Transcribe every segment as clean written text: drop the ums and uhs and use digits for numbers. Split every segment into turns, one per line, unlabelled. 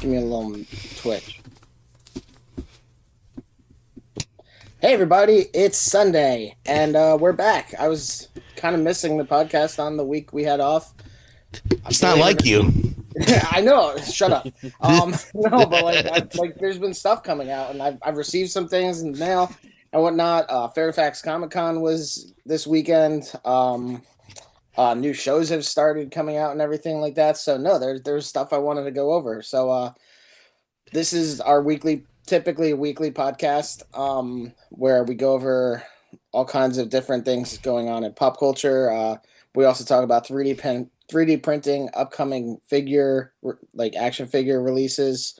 Give me a little twitch. Hey everybody, it's Sunday, and we're back. I was kind of missing the podcast on the week we had off.
It's not like you.
I know. Shut up. No, but like, there's been stuff coming out, and I've received some things in the mail and whatnot. Fairfax Comic Con was this weekend. New shows have started coming out and everything like that. So no, there's stuff I wanted to go over. So this is our typically a weekly podcast, where we go over all kinds of different things going on in pop culture. We also talk about 3D printing, upcoming action figure releases,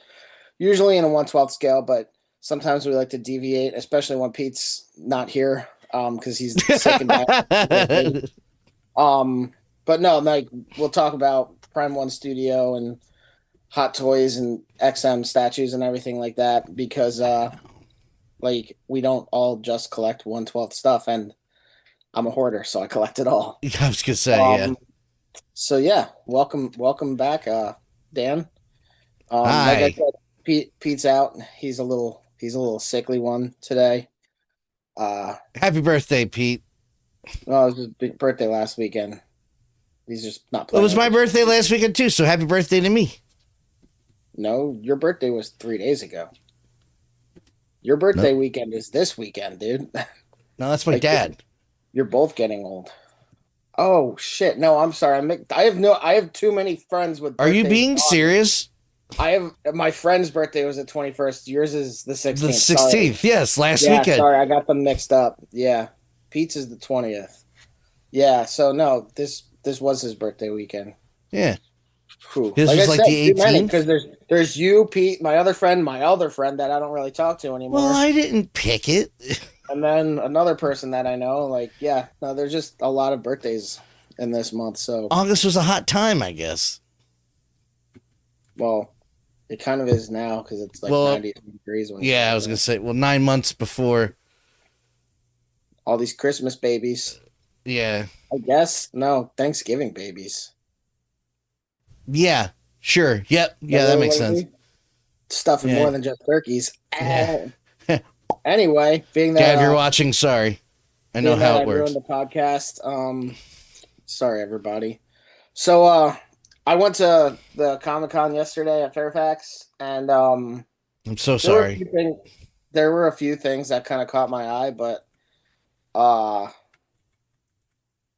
usually in a 1/12 scale, but sometimes we like to deviate, especially when Pete's not here, because he's sick and bad. But no, like, we'll talk about Prime 1 Studio and Hot Toys and XM statues and everything like that, because we don't all just collect 1/12 stuff, and I'm a hoarder, so I collect it all.
I was gonna say, yeah.
So yeah, welcome back, Dan.
Hi.
Like I said, Pete's out. He's a little sickly one today.
Happy birthday, Pete.
Well, it was his birthday last weekend. He's just not playing.
It was my birthday last weekend too, so happy birthday to me.
No, your birthday was 3 days ago. Your birthday weekend is this weekend, dude.
No, that's my dad.
You're both getting old. Oh shit! No, I'm sorry. I have too many friends with.
Are you being serious?
I have my friend's birthday was the 21st. Yours is the 16th.
The 16th,
sorry.
yes, last weekend.
Sorry, I got them mixed up. Yeah, Pete's is the 20th. Yeah, so no, this was his birthday weekend.
Yeah.
Whew.
This was like the 18th?
Because there's you, Pete, my other friend that I don't really talk to anymore.
Well, I didn't pick it.
And then another person that I know, there's just a lot of birthdays in this month. So
August was a hot time, I guess.
Well, it kind of is now because it's 90 degrees.
Yeah, I was going to say, 9 months before.
All these Christmas babies.
Yeah.
I guess. No, Thanksgiving babies.
Yeah, sure. Yep. Yeah, that makes sense.
Stuff is more than just turkeys.
Yeah.
Anyway, being that
Dad, if you're watching, sorry. I know how it works.
I ruined the podcast. Sorry, everybody. So, I went to the Comic Con yesterday at Fairfax, and
I'm so sorry.
There were a few things that kind of caught my eye, but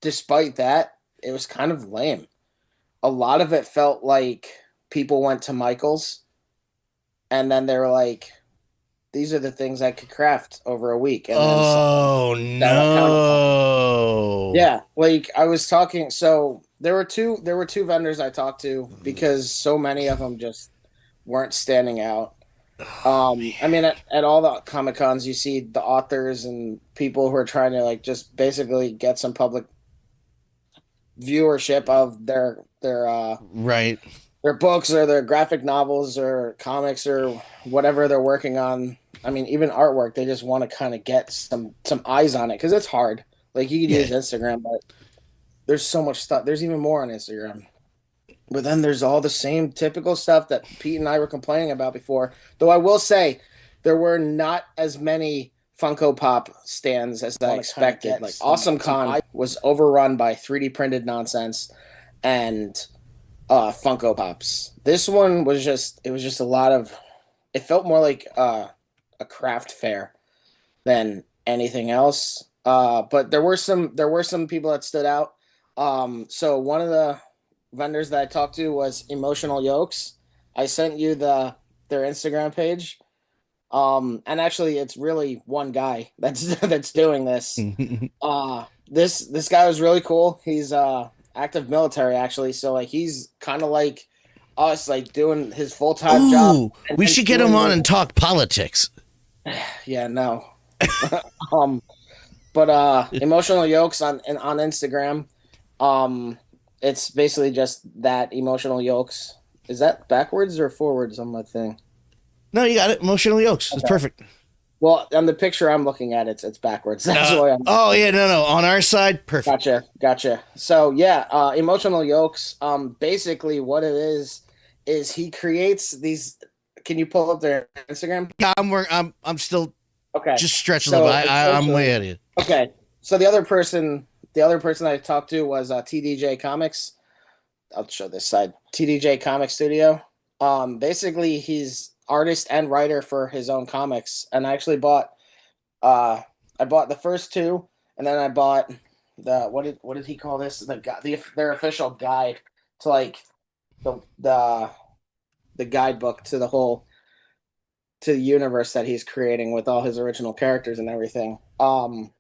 despite that, it was kind of lame. A lot of it felt like people went to Michael's, and then they were like, these are the things I could craft over a week. And
no.
Yeah, I was talking, so there were two vendors I talked to because so many of them just weren't standing out. I mean, at all the Comic Cons, you see the authors and people who are trying to just basically get some public viewership of their
right,
their books or their graphic novels or comics or whatever they're working on. I mean, even artwork, they just want to kind of get some eyes on it because it's hard. You could use Instagram, but there's so much stuff. There's even more on Instagram. But then there's all the same typical stuff that Pete and I were complaining about before. Though I will say there were not as many Funko Pop stands as I expected. Awesome Con was overrun by 3D printed nonsense and Funko Pops. This one was just a lot of, it felt more like a craft fair than anything else. But there were some people that stood out. So one of the vendors that I talked to was Emotional Yolks. I sent you their Instagram page. And actually it's really one guy that's doing this. This guy was really cool. He's active military actually, so he's kind of like us, doing his full-time job.
We should get him on and talk politics.
Yeah, no. But Emotional Yolks on Instagram. It's basically just that, Emotional Yolks. Is that backwards or forwards on my thing?
No, you got it. Emotional Yolks. Okay. It's perfect.
Well, on the picture I'm looking at, it's backwards. That's why I'm.
Oh yeah, no. On our side, perfect.
Gotcha. So yeah, Emotional Yolks. Basically, what it is is he creates these. Can you pull up their Instagram?
Yeah, I'm still
Okay.
just stretching a little bit. I'm way ahead of you.
Okay. So the other person I talked to was TDJ Comics. I'll show this side. TDJ Comic Studio. Basically he's artist and writer for his own comics. And I actually bought I bought the first two, and then I bought the what did he call this? Their official guide to like the guidebook to the universe that he's creating with all his original characters and everything. And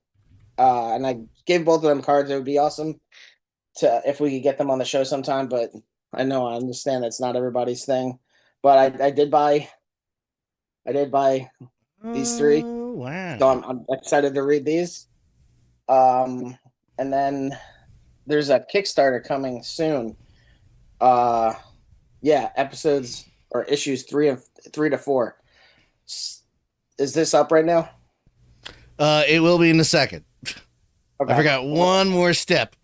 I gave both of them cards. It would be awesome if we could get them on the show sometime, but I understand that's not everybody's thing. But I did buy these three.
Oh, wow.
So I'm excited to read these. And then there's a Kickstarter coming soon. Episodes or issues 3 to 4. Is this up right now?
It will be in a second.
Okay.
I forgot one more step.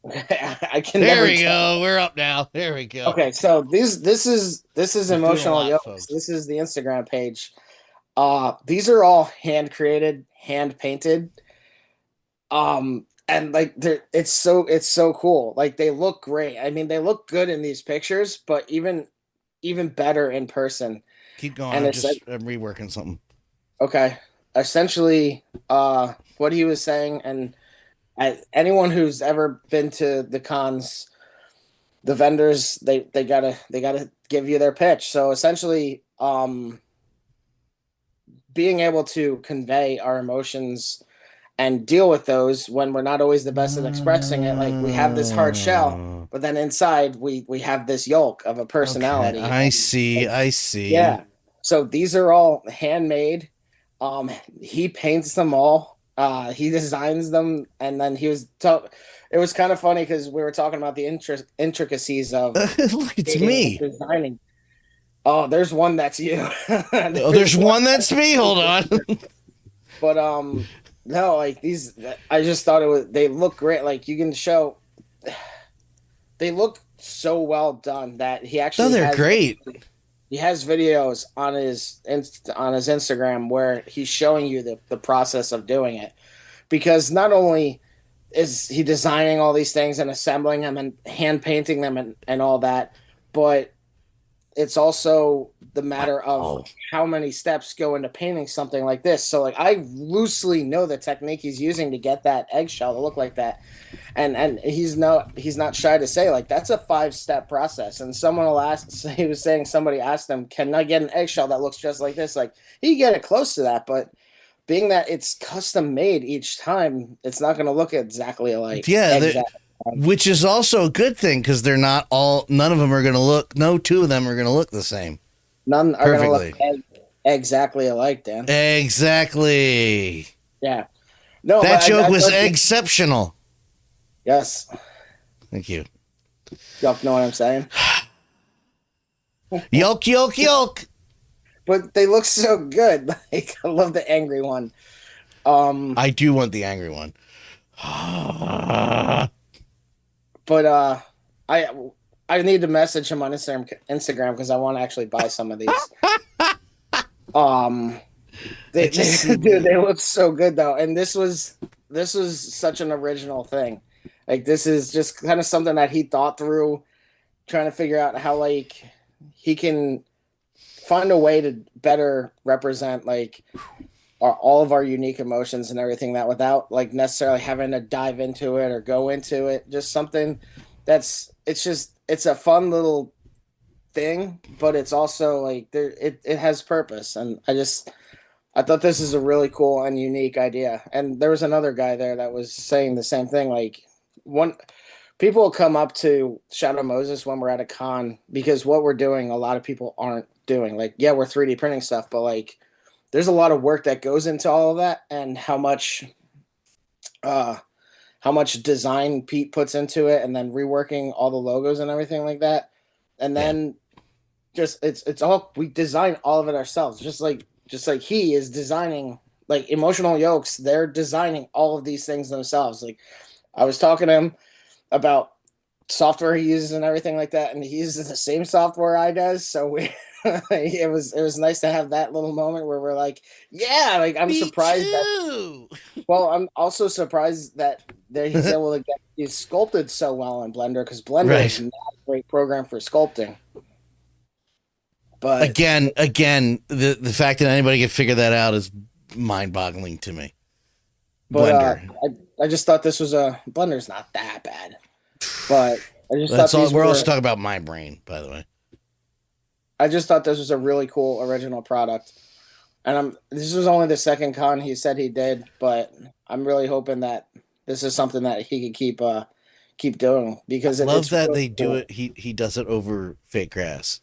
I can.
There we go. We're up now. There we go.
Okay, so this is Emotional Yokes. This is the Instagram page. These are all hand created, hand painted. And like it's so cool. Like they look great. I mean, they look good in these pictures, but even better in person.
Keep going. I'm reworking something.
Okay. Essentially, what he was saying, and anyone who's ever been to the cons, the vendors, they gotta give you their pitch. So essentially, being able to convey our emotions and deal with those when we're not always the best at expressing it. Like we have this hard shell, but then inside we have this yolk of a personality.
Okay, I see.
Yeah. So these are all handmade. He paints them all. He designs them, and then it was kind of funny because we were talking about the intricacies of
look, it's me
designing. Oh, there's one that's you.
there's one that's me. Hold on.
But no, like these, I just thought they look great. Like you can show, they look so well done that he actually.
Oh, they're great.
He has videos on his Instagram where he's showing you the process of doing it, because not only is he designing all these things and assembling them and hand painting them and all that, but it's also the matter of how many steps go into painting something like this. So like I loosely know the technique he's using to get that eggshell to look like that. And he's not shy to say like that's a 5-step process. And someone will ask, he was saying somebody asked him, can I get an eggshell that looks just like this? Like he get it close to that, but being that it's custom made each time, it's not going to look exactly alike.
Yeah. Which is also a good thing because none of them are going to look, no two of them are going to look the same.
None are going to look exactly alike, Dan.
Exactly.
Yeah. No,
that joke was exceptional.
Yes.
Thank you.
Y'all know what I'm saying?
Yolk, yolk, yolk.
But they look so good. Like I love the angry one.
I do want the angry one.
But I need to message him on Instagram because I want to actually buy some of these. They look so good though, and this was such an original thing. Like this is just kind of something that he thought through, trying to figure out how like he can find a way to better represent like all of our unique emotions and everything, that without like necessarily having to dive into it or go into it. Just something it's a fun little thing, but it's also like it has purpose. And I thought this is a really cool and unique idea. And there was another guy there that was saying the same thing. Like people will come up to Shadow Moses when we're at a con, because what we're doing, a lot of people aren't doing. Like, yeah, we're 3D printing stuff, but like there's a lot of work that goes into all of that, and how much design Pete puts into it, and then reworking all the logos and everything like that. And then just it's all, we design all of it ourselves, just like he is designing like Emotional Yokes. They're designing all of these things themselves. Like I was talking to him about software he uses and everything like that, and he uses the same software I does. So we, it was nice to have that little moment where we're like, yeah, like I'm
Me
surprised.
too.
Well, I'm also surprised that he's able to get these sculpted so well in Blender, because Blender is not a great program for sculpting. But
again, the fact that anybody could figure that out is mind-boggling to me.
Blender. I just thought this was Blender's not that bad, but I just thought
we're also talking about my brain, by the way.
I just thought this was a really cool original product, and this was only the second con he said he did, but I'm really hoping that this is something that he can keep doing, because
I love that really do it. He does it over fake grass.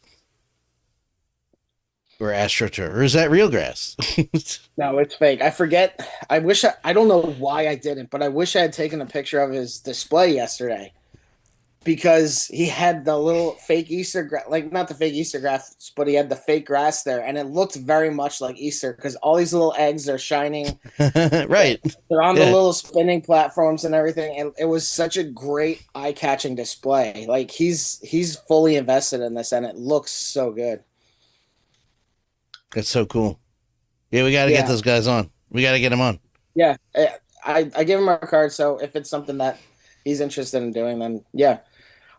Or AstroTurf, or is that real grass?
No, it's fake. I forget. I don't know why I didn't, but I wish I had taken a picture of his display yesterday, because he had the little fake Easter grass, like not the fake Easter grass, but he had the fake grass there, and it looked very much like Easter, because all these little eggs are shining.
Right.
They're on the little spinning platforms and everything, and it was such a great eye-catching display. Like he's fully invested in this, and it looks so good.
That's so cool. Yeah, we got to get those guys on. We got to get them on.
Yeah, I give him our card, so if it's something that he's interested in doing, then yeah.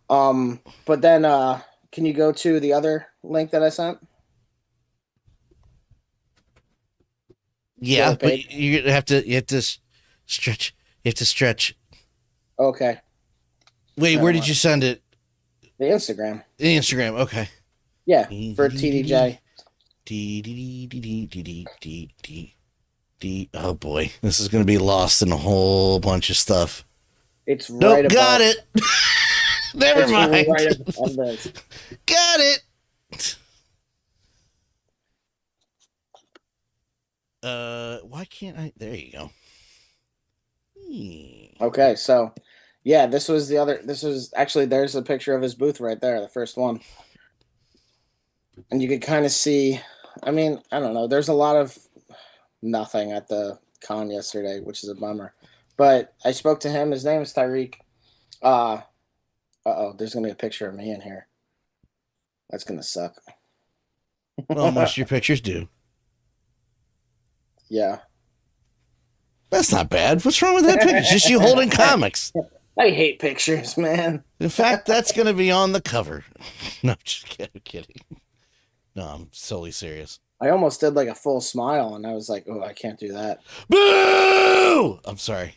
But then can you go to the other link that I sent?
Yeah, but you have to stretch. You have to stretch.
Okay.
Wait, where did you send it?
The Instagram.
The Instagram, okay.
Yeah, for TDJ.
Oh boy, this is going to be lost in a whole bunch of stuff.
It's right above.
Got it. Never mind.
Really right above this.
Got it. Why can't I? There you go.
Okay, so yeah, this was actually, there's a picture of his booth right there, the first one. And you could kind of see, I mean, I don't know, there's a lot of nothing at the con yesterday, which is a bummer. But I spoke to him, his name is 𝗨𝗏. There's going to be a picture of me in here. That's going to suck.
Well, most of your pictures do.
Yeah.
That's not bad. What's wrong with that picture? It's just you holding comics.
I hate pictures, man.
In fact, that's going to be on the cover. No, just kidding. No, I'm solely serious.
I almost did like a full smile, and I was like, oh, I can't do that.
Boo! I'm sorry.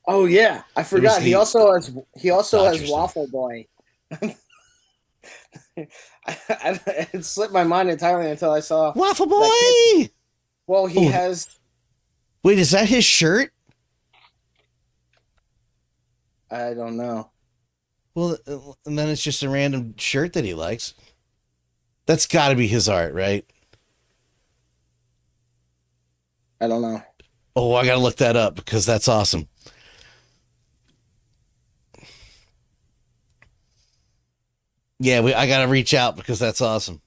Oh, yeah. I forgot. He also has 𝗂𝗶𝗿. It slipped my mind entirely until I saw
𝗂𝗶𝗿.
Well, he has.
Wait, is that his shirt?
I don't know.
Well, and then it's just a random shirt that he likes. That's got to be his art, right?
I don't know.
Oh, I got to look that up because that's awesome. Yeah, I got to reach out because that's awesome.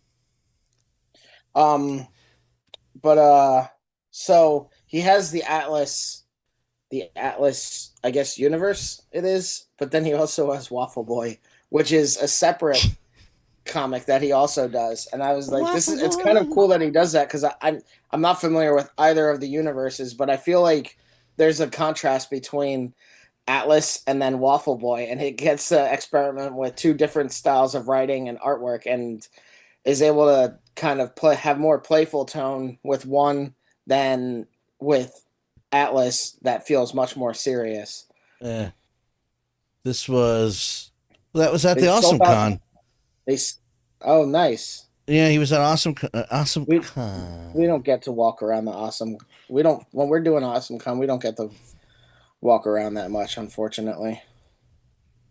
So he has the Atlas, I guess, universe it is, but then he also has 𝗂𝗶𝗏, which is a separate comic that he also does. And I was like, it's kind of cool that he does that, because I'm not familiar with either of the universes, but I feel like there's a contrast between Atlas and then 𝗂𝗶𝗏, and he gets to experiment with two different styles of writing and artwork, and is able to kind of have more playful tone with one than with Atlas that feels much more serious.
This was at the Awesome Con.
Oh, nice.
Yeah, he was at Awesome Con.
We don't get to walk around the Awesome. When we're doing Awesome Con, we don't get to walk around that much, unfortunately.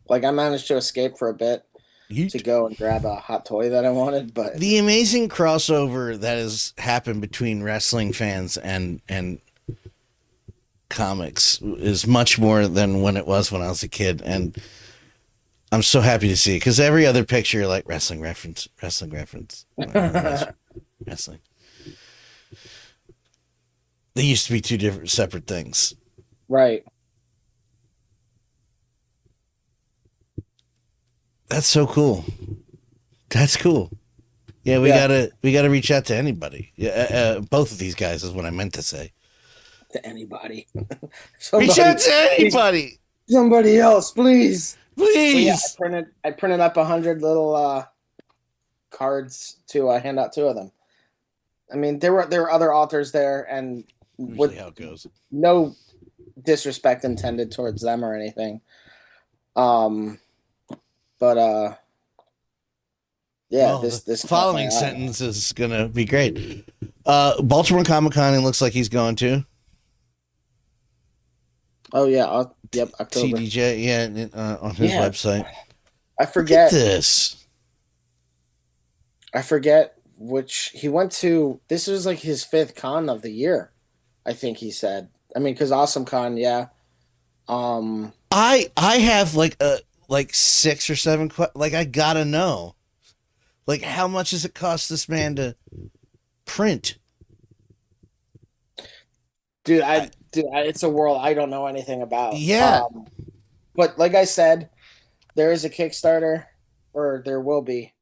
Like, I managed to escape for a bit to go and grab a hot toy that I wanted, but
the amazing crossover that has happened between wrestling fans and comics is much more than when it was when I was a kid, and I'm so happy to see it, because every other picture, like wrestling reference, wrestling. They used to be two different, separate things.
Right.
That's so cool. That's cool. Yeah, we gotta reach out to anybody. Yeah, both of these guys is what I meant to say.
To anybody.
Reach out to anybody.
Somebody else, please.
Please.
So yeah, I printed up 100 little cards to hand out 2 of them. I mean, there were other authors there, and
with how it goes.
No disrespect intended towards them or anything. But yeah, well, this
following sentence is gonna be great. Baltimore Comic Con, it looks like he's going to.
Oh yeah, yep, October.
TDJ, yeah, on his website.
I forget
this.
I forget which he went to. This was like his 5th con of the year, I think he said. I mean, because Awesome Con, yeah.
I have like 6 or 7. Like I gotta know. Like, how much does it cost this man to print?
Dude, it's a world I don't know anything about.
Yeah.
But like I said, there is a Kickstarter, or there will be,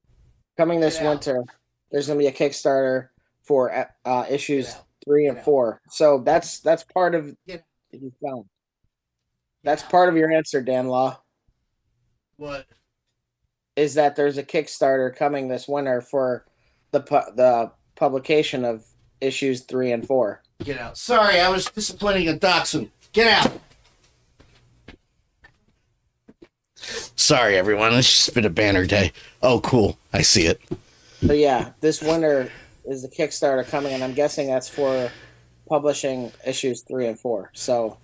coming this winter. There's going to be a Kickstarter for issues 3 and 4. So that's part of that's part of your answer, Dan Law.
What?
Is that there's a Kickstarter coming this winter for the publication of issues 3 and 4.
Get out. Sorry, I was disciplining a dachshund. Get out. Sorry, everyone. It's just been a banner day. Oh, cool. I see it.
So yeah, this winter is the Kickstarter coming, and I'm guessing that's for publishing issues 3 and 4. So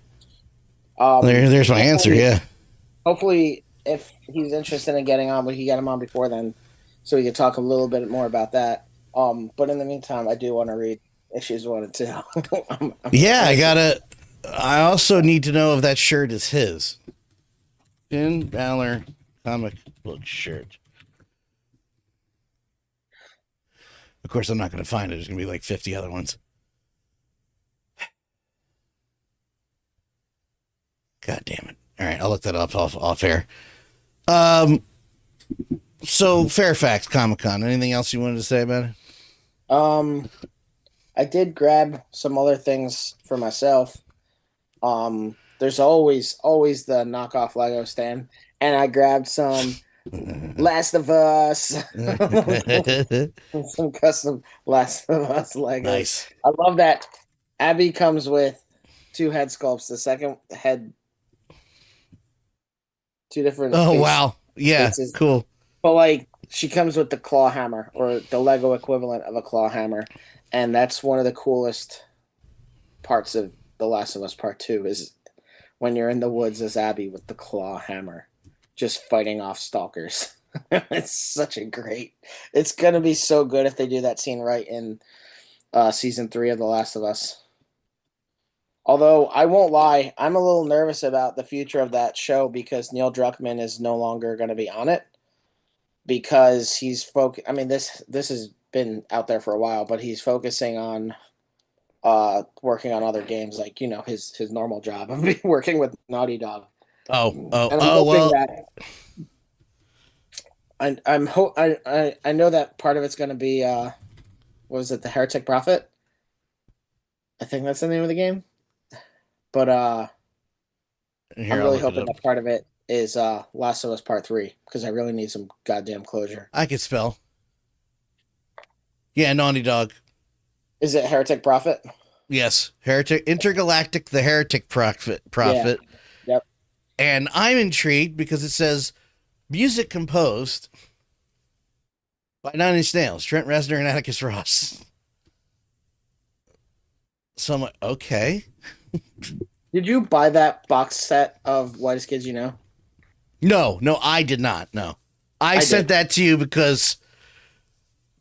there's my answer. Yeah.
Hopefully, if he's interested in getting on, we can get him on before then, so we can talk a little bit more about that. But in the meantime, I do want to read issues 1 and 2.
I also need to know if that shirt is his. Finn Balor comic book shirt. Of course, I'm not going to find it. There's going to be like 50 other ones. God damn it. All right, I'll look that up off air. So Fairfax Comic Con. Anything else you wanted to say about it?
I did grab some other things for myself. There's always the knockoff Lego stand, and I grabbed some Last of Us, some custom Last of Us Legos.
Nice.
I love that Abby comes with 2 head sculpts. The second head, 2 different.
Oh wow! Yeah,
faces.
Cool.
But like, she comes with the claw hammer, or the Lego equivalent of a claw hammer, and that's one of the coolest parts of The Last of Us Part 2 is when you're in the woods as Abby with the claw hammer, just fighting off stalkers. It's such a great. It's gonna be so good if they do that scene right in season 3 of The Last of Us. Although I won't lie, I'm a little nervous about the future of that show because Neil Druckmann is no longer going to be on it because he's I mean, this has been out there for a while, but he's focusing on working on other games, like, you know, his normal job of working with Naughty Dog.
Well.
I know that part of it's going to be what was it, the Heretic Prophet? I think that's the name of the game. But I'm really hoping that part of it is Last of Us Part 3 because I really need some goddamn closure.
I could spell. Yeah, Naughty Dog.
Is it Heretic Prophet?
Yes, Heretic Intergalactic, the Heretic Prophet.
Yeah. Yep.
And I'm intrigued because it says music composed by Nine Inch Nails, Trent Reznor, and Atticus Ross. So I'm like, okay.
Did you buy that box set of Whitest Kids You Know?
No, I did not. No, I sent that to you because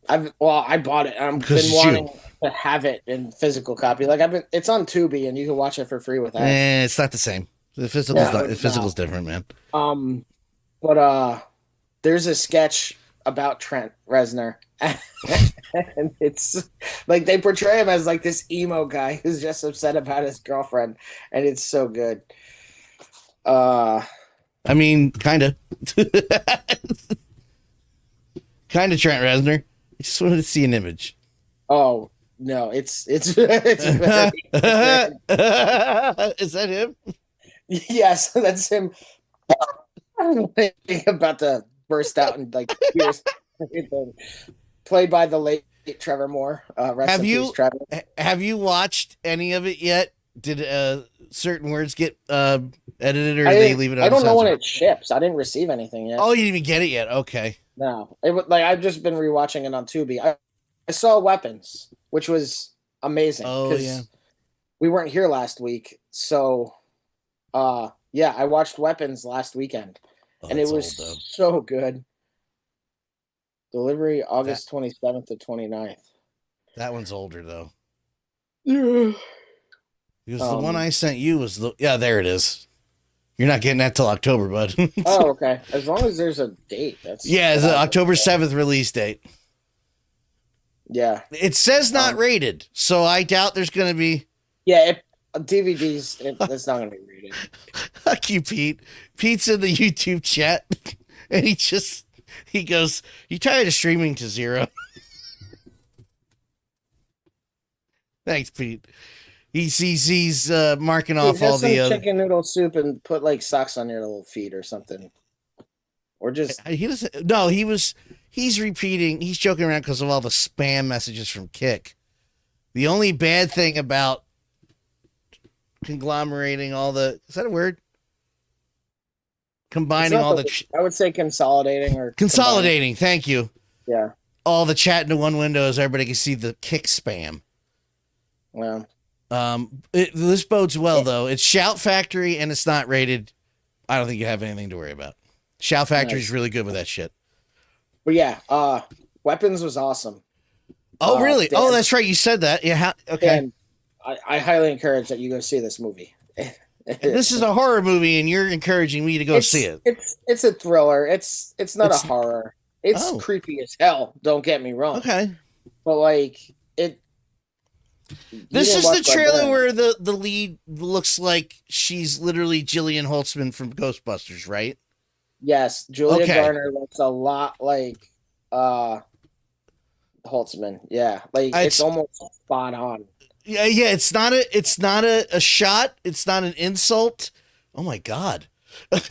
I bought it. I've been wanting to have it in physical copy. Like it's on Tubi, and you can watch it for free with ads.
It's not the same. The physical's different, man.
But there's a sketch about Trent Reznor. And it's like they portray him as like this emo guy who's just upset about his girlfriend, and it's so good.
I mean, kind of. Kind of Trent Reznor. I just wanted to see an image.
Oh no, it's very,
Is that him?
yes, that's him. About to burst out in like tears. Played by the late Trevor Moore. Rest in peace, Trevor.
Have you watched any of it yet? Did certain words get edited, or did they leave it?
I don't know when it ships. I didn't receive anything yet.
Oh, you didn't even get it yet? Okay.
No, I've just been rewatching it on Tubi. I saw Weapons, which was amazing.
Oh yeah.
We weren't here last week, so yeah, I watched Weapons last weekend, and it was so good. Delivery August 27th to 29th.
That one's older though.
Yeah.
Because the one I sent you was there it is. You're not getting that till October, bud.
Oh, okay. As long as there's a date. It's
the October 7th release date.
Yeah.
It says not rated, so I doubt there's going to be.
Yeah, DVDs, it's not going to be rated.
Fuck you, Pete. Pete's in the YouTube chat, and he goes, "You tired of streaming to zero?" Thanks, Pete. He's marking off all the other
chicken noodle soup and put like socks on your little feet or something, or just
he doesn't. No, he's repeating. He's joking around because of all the spam messages from Kick. The only bad thing about conglomerating all the is that a word? Combining all
I would say consolidating or
consolidating. Thank you.
Yeah.
All the chat into one window so everybody can see the Kick spam.
Well.
This bodes well though. It's Shout Factory and it's not rated. I don't think you have anything to worry about. Shout Factory is really good with that shit.
But yeah, Weapons was awesome.
Oh really? Dan, that's right. You said that. Yeah. Okay.
And I highly encourage that you go see this movie.
This is a horror movie, and you're encouraging me to go see it.
It's a thriller. It's not a horror. It's creepy as hell. Don't get me wrong.
Okay.
But like it.
This is the trailer where the lead looks like she's literally Gillian Holtzman from Ghostbusters, right?
Yes, Julia Garner looks a lot like Holtzman. Yeah, like it's almost spot on.
Yeah. It's not a shot. It's not an insult. Oh my god! But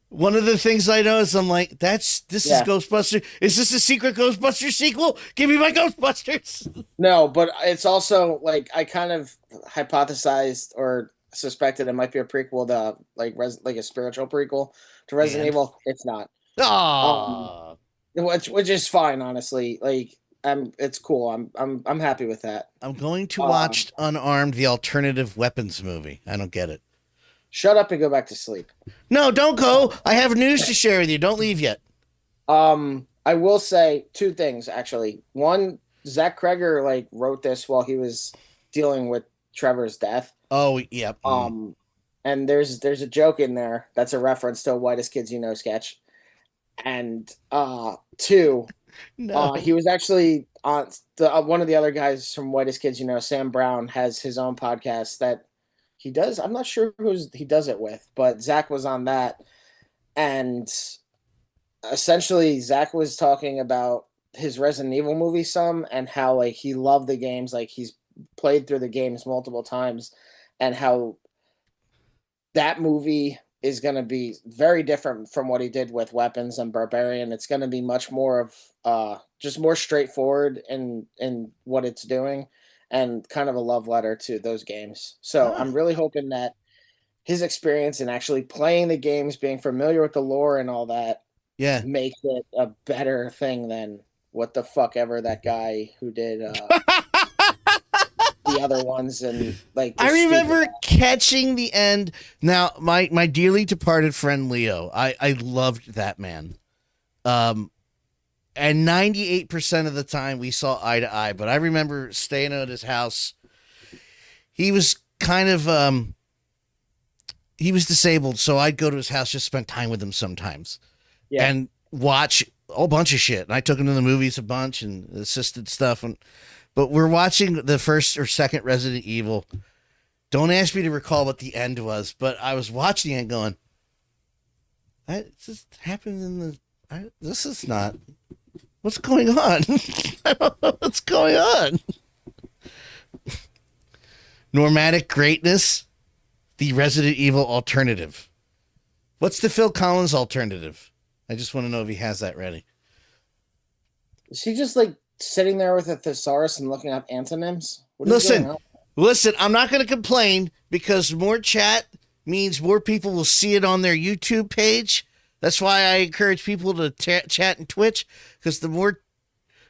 one of the things I know is I'm like, this is Ghostbusters. Is this a secret Ghostbusters sequel? Give me my Ghostbusters.
No, but it's also like I kind of hypothesized or suspected it might be a prequel to like a spiritual prequel to Resident Evil. It's not. Which is fine, honestly. Like it's cool. I'm happy with that.
I'm going to watch Unarmed, the alternative weapons movie. I don't get it.
Shut up and go back to sleep.
No, don't go. I have news to share with you. Don't leave yet.
I will say two things, actually. One, Zach Kreger like wrote this while he was dealing with Trevor's death.
Oh, yeah.
And there's a joke in there that's a reference to a Whitest Kids You Know sketch. And two, he was actually on one of the other guys from Whitest Kids You Know, Sam Brown, has his own podcast that he does. I'm not sure who he does it with, but Zach was on that. And essentially, Zach was talking about his Resident Evil movie some and how like he loved the games, like he's played through the games multiple times, and how that movie is going to be very different from what he did with Weapons and Barbarian. It's going to be much more of just more straightforward in what it's doing, and kind of a love letter to those games. So I'm really hoping that his experience in actually playing the games, being familiar with the lore and all that, makes it a better thing than what the fuck ever that guy who did the other ones. And like
I remember catching the end. Now, my dearly departed friend Leo, I loved that man. And 98% of the time we saw eye to eye, but I remember staying at his house. He was kind of, he was disabled. So I'd go to his house, just spend time with him sometimes and watch a whole bunch of shit. And I took him to the movies a bunch and assisted stuff. But we're watching the first or second Resident Evil. Don't ask me to recall what the end was, but I was watching it going, this happened in the... this is not... What's going on? I don't know what's going on. Normatic greatness, the Resident Evil alternative. What's the Phil Collins alternative? I just want to know if he has that ready.
Is he just like sitting there with a thesaurus and looking up antonyms?
Listen, I'm not going to complain because more chat means more people will see it on their YouTube page. That's why I encourage people to chat in Twitch, because the more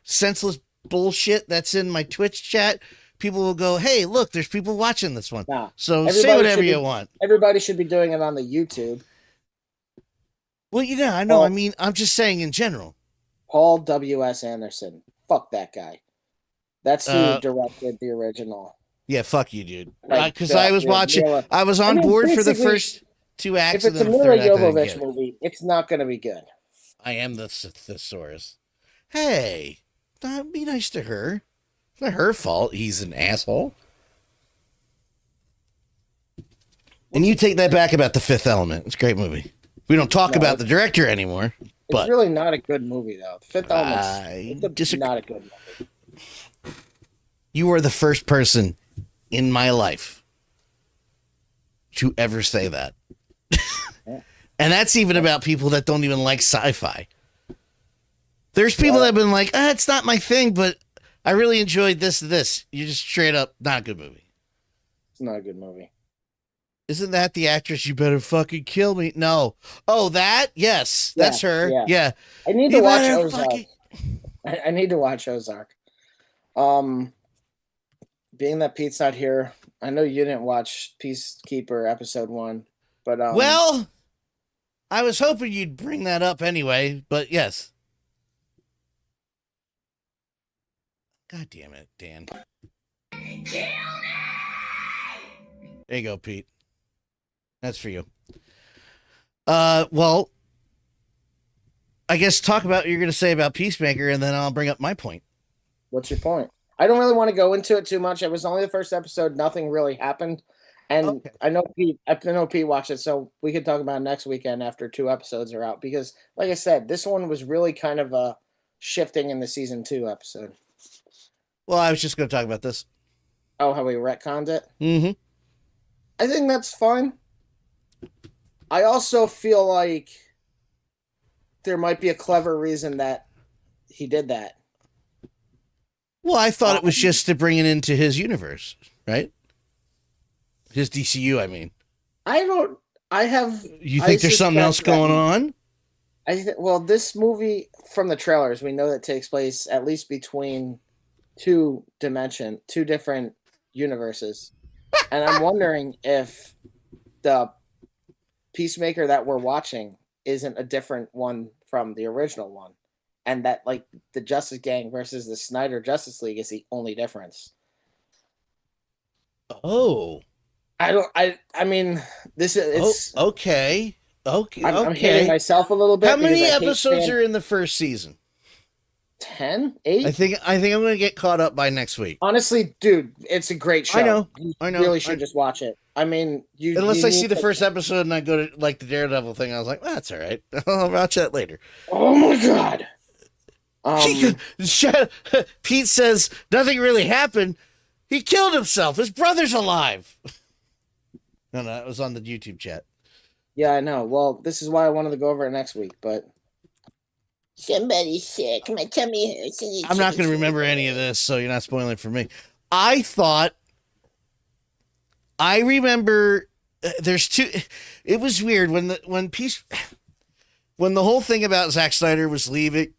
senseless bullshit that's in my Twitch chat, people will go, hey, look, there's people watching this one. Nah, so say whatever you want.
Everybody should be doing it on the YouTube.
Well, I know. I mean, I'm just saying in general.
Paul W.S. Anderson. Fuck that guy. That's who directed the original.
Yeah, fuck you, dude. Because I was watching. I was on board for the first 2 acts.
If it's a Mila Jovovich movie, it's not going to be good.
I am the thesaurus. Hey, be nice to her. It's not her fault. He's an asshole. And you take that back about The Fifth Element. It's a great movie. We don't talk about the director anymore.
It's really not a good movie, though. The Fifth Element's not a good movie.
You are the first person in my life to ever say that. And that's even about people that don't even like sci-fi. There's people that have been like, it's not my thing, but I really enjoyed this. You're just straight up not a good movie.
It's not a good movie.
Isn't that the actress? You better fucking kill me. No. Oh, that? Yes. That's her. Yeah.
I need to watch Ozark. I need to watch Ozark. Being that Pete's not here, I know you didn't watch Peacekeeper episode 1, but
well, I was hoping you'd bring that up anyway, but yes. God damn it, Dan. There you go, Pete. That's for you. Well, I guess talk about what you're going to say about Peacemaker, and then I'll bring up my point.
What's your point? I don't really want to go into it too much. It was only the first episode. Nothing really happened. And I know Pete watched it, so we could talk about it next weekend after 2 episodes are out. Because, like I said, this one was really kind of a shifting in the season 2 episode.
Well, I was just going to talk about this.
Oh, how we retconned it?
Mm-hmm.
I think that's fine. I also feel like there might be a clever reason that he did that.
Well, I thought it was just to bring it into his universe, right? His DCU, I mean. You think there's something else going on?
Well, this movie, from the trailers, we know that takes place at least between 2 different universes. And I'm wondering if the Peacemaker that we're watching isn't a different one from the original one. And that, like, the Justice Gang versus the Snyder Justice League is the only difference.
Oh.
I mean, this is...
Okay.
I'm hating myself a little bit.
How many episodes are in the first season?
10? 8?
I think I'm going to get caught up by next week.
Honestly, dude, it's a great show.
I know.
You really should just watch it. I mean,
unless I see the first episode and I go to, like, the Daredevil thing, I was like, that's all right. I'll watch that later.
Oh, my God.
Pete says nothing really happened. He killed himself. His brother's alive. No, it was on the YouTube chat.
Yeah, I know. Well, this is why I wanted to go over it next week, but somebody's sick. My tummy hurts.
I'm not going to remember any of this, so you're not spoiling it for me. I remember there's 2. It was weird when the whole thing about Zack Snyder was leaving.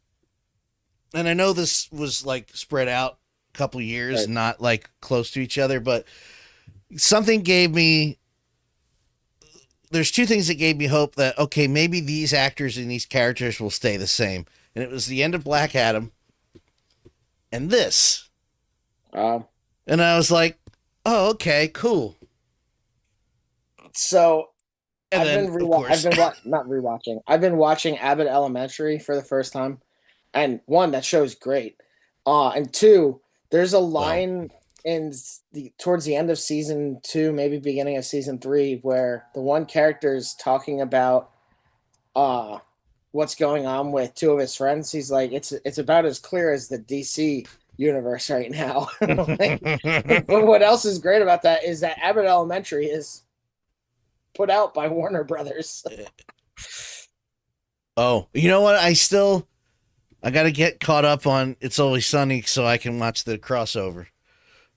And I know this was like spread out a couple years, not like close to each other, but something gave me, there's 2 things that gave me hope that, okay, maybe these actors and these characters will stay the same. And it was the end of Black Adam and this. And I was like, oh, okay, cool.
So
and
I've been watching Abbott Elementary for the first time. And 1, that show's great. And 2, there's a line in towards the end of season 2, maybe beginning of season 3, where the one character is talking about what's going on with two of his friends. He's like, it's about as clear as the DC universe right now. Like, but what else is great about that is that Abbott Elementary is put out by Warner Brothers.
Oh, you know what? I got to get caught up on It's Always Sunny so I can watch the crossover.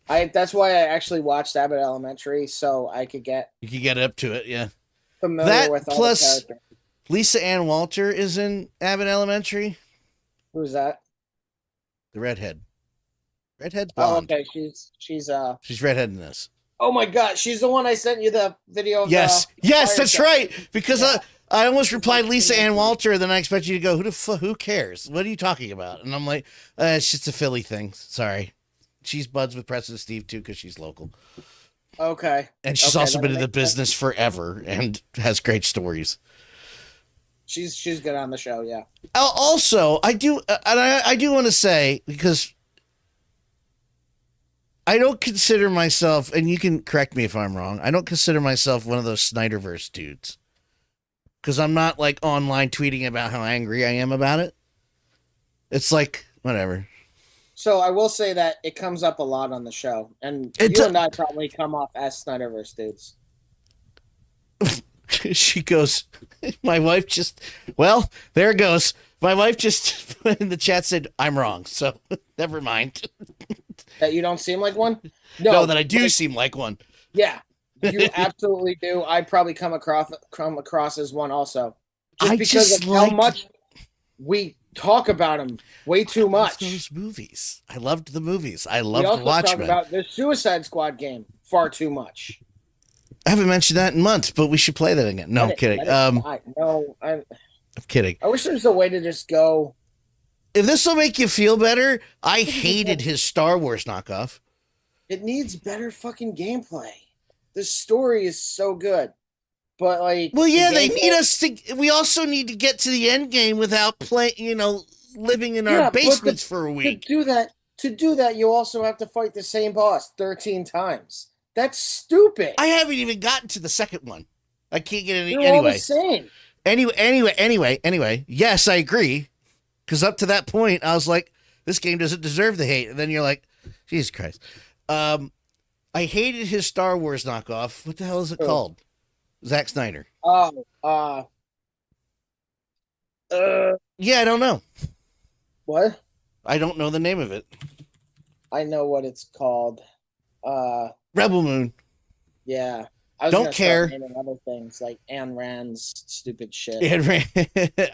That's why I actually watched Abbott Elementary, so I could get
up to it. Yeah,
familiar with all the characters.
Lisa Ann Walter is in Abbott Elementary.
Who's that?
The redhead blonde.
Oh, okay. She's
redhead in this.
Oh my god, she's the one I sent you the video of.
Yes, that's right. Because I almost replied Lisa Ann Walter, then I expect you to go, who cares? What are you talking about? And I'm like, it's just a Philly thing. Sorry. She's buds with President Steve too because she's local.
Okay.
And she's also been in the business forever and has great stories.
She's good on the show, yeah.
Also, I do want to say, because I don't consider myself, and you can correct me if I'm wrong, I don't consider myself one of those Snyderverse dudes. Because I'm not like online tweeting about how angry I am about it. It's like, whatever. So
I will say that it comes up a lot on the show. And you and I probably come off as Snyderverse dudes.
She goes, my wife just, well, there it goes. My wife just in the chat said, I'm wrong. So never mind.
That you don't seem like one?
No, that I do seem like one.
Yeah, you absolutely do. I probably come across as one also. Just because of how much we talk about them way too much.
Those movies. I loved the movies. I loved Watchmen. We also talk
about the Suicide Squad game far too much.
I haven't mentioned that in months, but we should play that again. No, I'm kidding.
I'm
kidding.
I wish there was a way to just go.
If this will make you feel better, I hated his Star Wars knockoff.
It needs better fucking gameplay. The story is so good. But like,
well, yeah, they need us to. We also need to get to the end game without living in our basements for a week.
To do that, you also have to fight the same boss 13 times. That's stupid.
I haven't even gotten to the second one. I can't get any.
They're all the same.
Anyway. Yes, I agree. Because up to that point, I was like, this game doesn't deserve the hate. And then you're like, Jesus Christ. I hated his Star Wars knockoff. What the hell is it called? Zack Snyder.
Yeah,
I don't know.
What?
I don't know the name of it.
I know what it's called.
Rebel Moon.
Yeah.
Don't care.
Other things like Ayn Rand's stupid shit.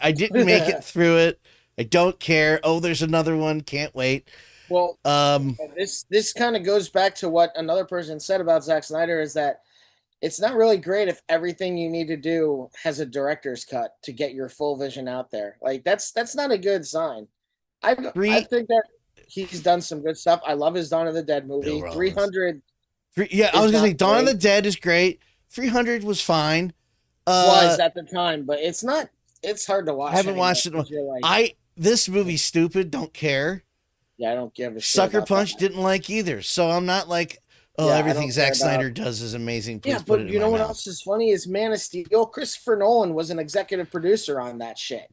I didn't make it through it. I don't care. Oh, there's another one. Can't wait.
Well, this kind of goes back to what another person said about Zack Snyder, is that it's not really great if everything you need to do has a director's cut to get your full vision out there. Like that's not a good sign. I think that he's done some good stuff. I love his Dawn of the Dead movie. 300.
Yeah, I was gonna say Dawn of the Dead is great. 300 was fine.
Was at the time, but it's not. It's hard to watch.
I haven't watched it. Like, this movie's stupid. Don't care.
Yeah, I don't give a shit.
Sucker Punch didn't like either, so I'm not like, everything Zack Snyder does is amazing. Please
but you know what else is funny is Man of Steel. Christopher Nolan was an executive producer on that shit.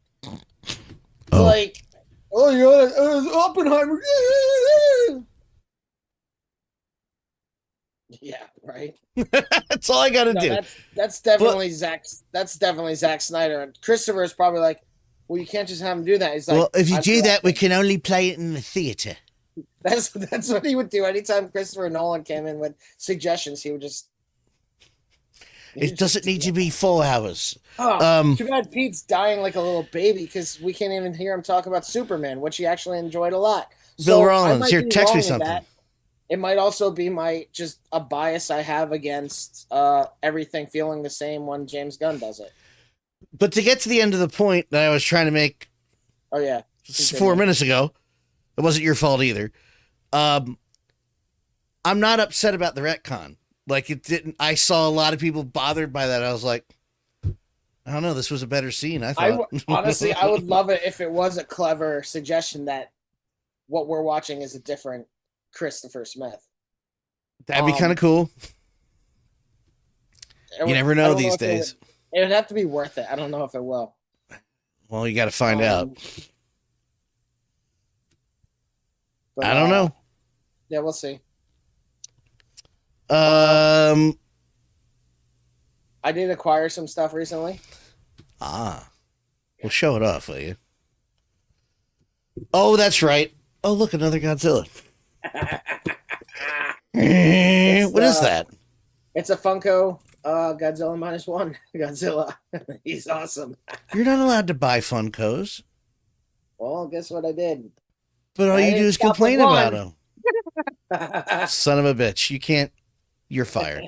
Like, Oppenheimer. Yeah, right.
That's all I gotta do.
That's definitely Zack. That's definitely Zack Snyder. And Christopher is probably like, well, you can't just have him do that. He's like,
well, if you do that, we can only play it in the theater.
That's what he would do. Anytime Christopher Nolan came in with suggestions, he would just.
It doesn't need to be 4 hours.
Too bad Pete's dying like a little baby because we can't even hear him talk about Superman, which he actually enjoyed a lot.
Bill Rollins, here, text me something.
It might also be just a bias I have against everything feeling the same when James Gunn does it.
But to get to the end of the point that I was trying to make 4 minutes ago, it wasn't your fault either. I'm not upset about the retcon. Like, it didn't. I saw a lot of people bothered by that. I was like, I don't know. This was a better scene, I thought.
Honestly, I would love it if it was a clever suggestion that what we're watching is a different Christopher Smith.
That'd be kind of cool. You never know these days.
It would have to be worth it. I don't know if it will.
Well, you got to find out.
But,
I don't know.
Yeah, we'll see.
I
did acquire some stuff recently.
Well, show it off, will you? Oh, that's right. Oh, look, another Godzilla. What is that?
It's a Funko Godzilla -1. Godzilla. He's awesome.
You're not allowed to buy Funkos.
Well, guess what I did?
But all you do is complain about them. Son of a bitch. You can't. You're fired.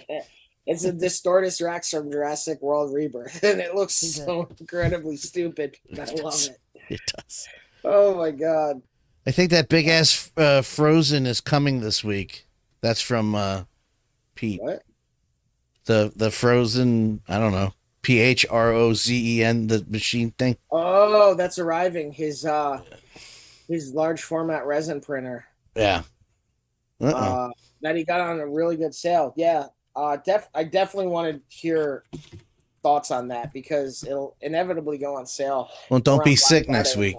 It's a Distortus Rex from Jurassic World Rebirth, and it looks so incredibly stupid. I love it.
It does.
Oh, my God.
I think that big-ass Frozen is coming this week. That's from Pete.
What?
The Frozen, I don't know, PHROZEN, the machine thing.
Oh, that's arriving. His large format resin printer.
Yeah.
That he got on a really good sale. Yeah. I definitely want to hear thoughts on that because it'll inevitably go on sale.
Well, don't be sick next week.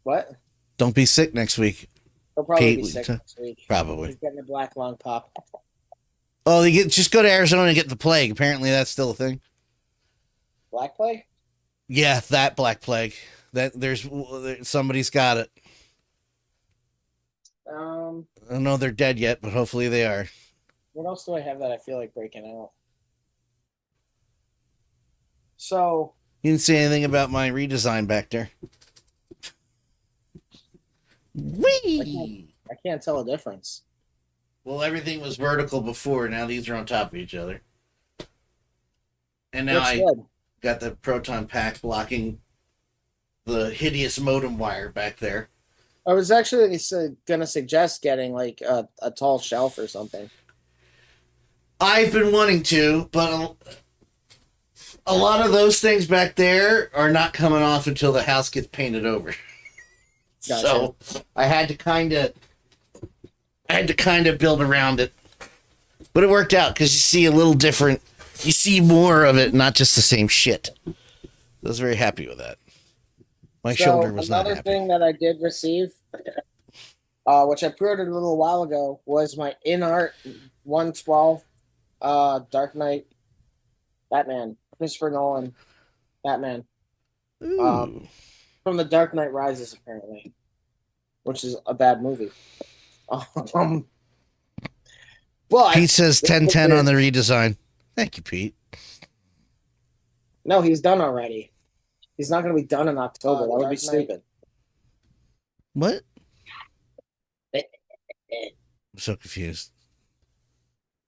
What?
Don't be sick next week.
He'll probably be sick next week.
Probably.
He's getting a black lung pop.
Oh, just go to Arizona and get the plague. Apparently, that's still a thing.
Black plague?
Yeah, that black plague. Somebody's got it. I don't know they're dead yet, but hopefully they are.
What else do I have that I feel like breaking out? So
you didn't say anything about my redesign back there. Whee!
I can't tell a difference.
Well, everything was vertical before. Now these are on top of each other. And now I got the proton pack blocking the hideous modem wire back there.
I was actually going to suggest getting like a tall shelf or something.
I've been wanting to, but a lot of those things back there are not coming off until the house gets painted over. Gotcha. So I had to kind of build around it, but it worked out because you see a little different. You see more of it, not just the same shit. I was very happy with that. My shoulder was not happy.
Another thing that I did receive, which I pre-ordered a little while ago, was my InArt 112 Dark Knight Batman, Christopher Nolan Batman. From The Dark Knight Rises, apparently, which is a bad movie. But
Pete says 10/10 on the redesign. Thank you, Pete.
No, he's done already. He's not going to be done in October. That would be stupid.
What? I'm so confused.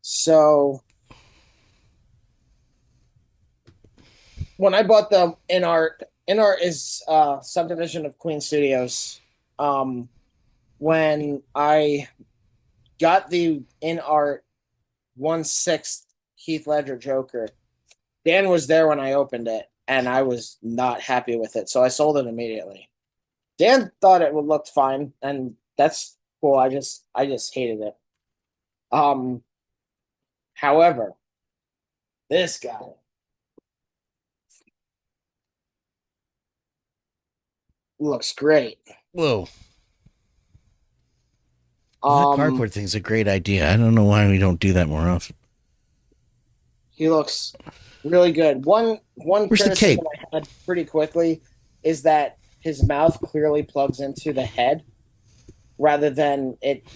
So when I bought the InArt is subdivision of Queen Studios. When I got the InArt 1/6 Heath Ledger Joker, Dan was there when I opened it, and I was not happy with it, so I sold it immediately. Dan thought it would look fine, and that's cool. I just hated it. However, this guy looks great.
Whoa. That cardboard thing's a great idea. I don't know why we don't do that more often.
He looks really good. One
Where's the cape?
criticism I had pretty quickly is that his mouth clearly plugs into the head rather than it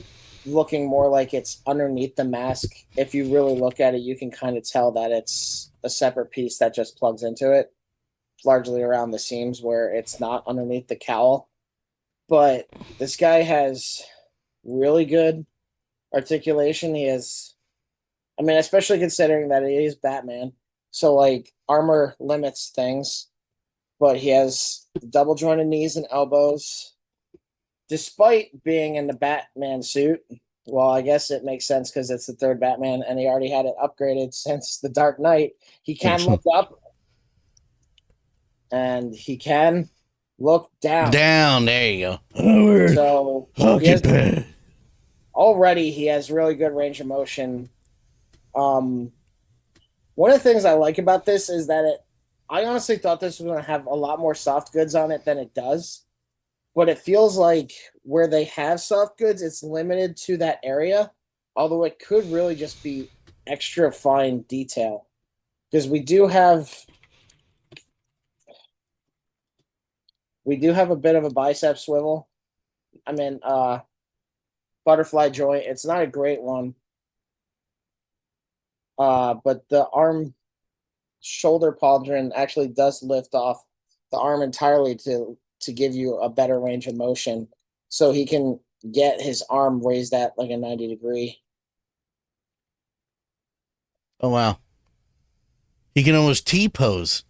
looking more like it's underneath the mask. If you really look at it, you can kind of tell that it's a separate piece that just plugs into it, largely around the seams where it's not underneath the cowl. But this guy has really good articulation. He has, I mean, especially considering that he is Batman. So, like, armor limits things, but he has double jointed knees and elbows. Despite being in the Batman suit, well, I guess it makes sense because it's the third Batman, and he already had it upgraded since The Dark Knight. He can look up, and he can look down.
Down, there you go.
So already he has really good range of motion. One of the things I like about this is that I honestly thought this was going to have a lot more soft goods on it than it does, but it feels like where they have soft goods, it's limited to that area, although it could really just be extra fine detail, because we do have a bit of a bicep swivel. I mean, butterfly joint. It's not a great one. But the arm shoulder pauldron actually does lift off the arm entirely to give you a better range of motion. So he can get his arm raised at like a 90-degree.
Oh, wow. He can almost T-pose.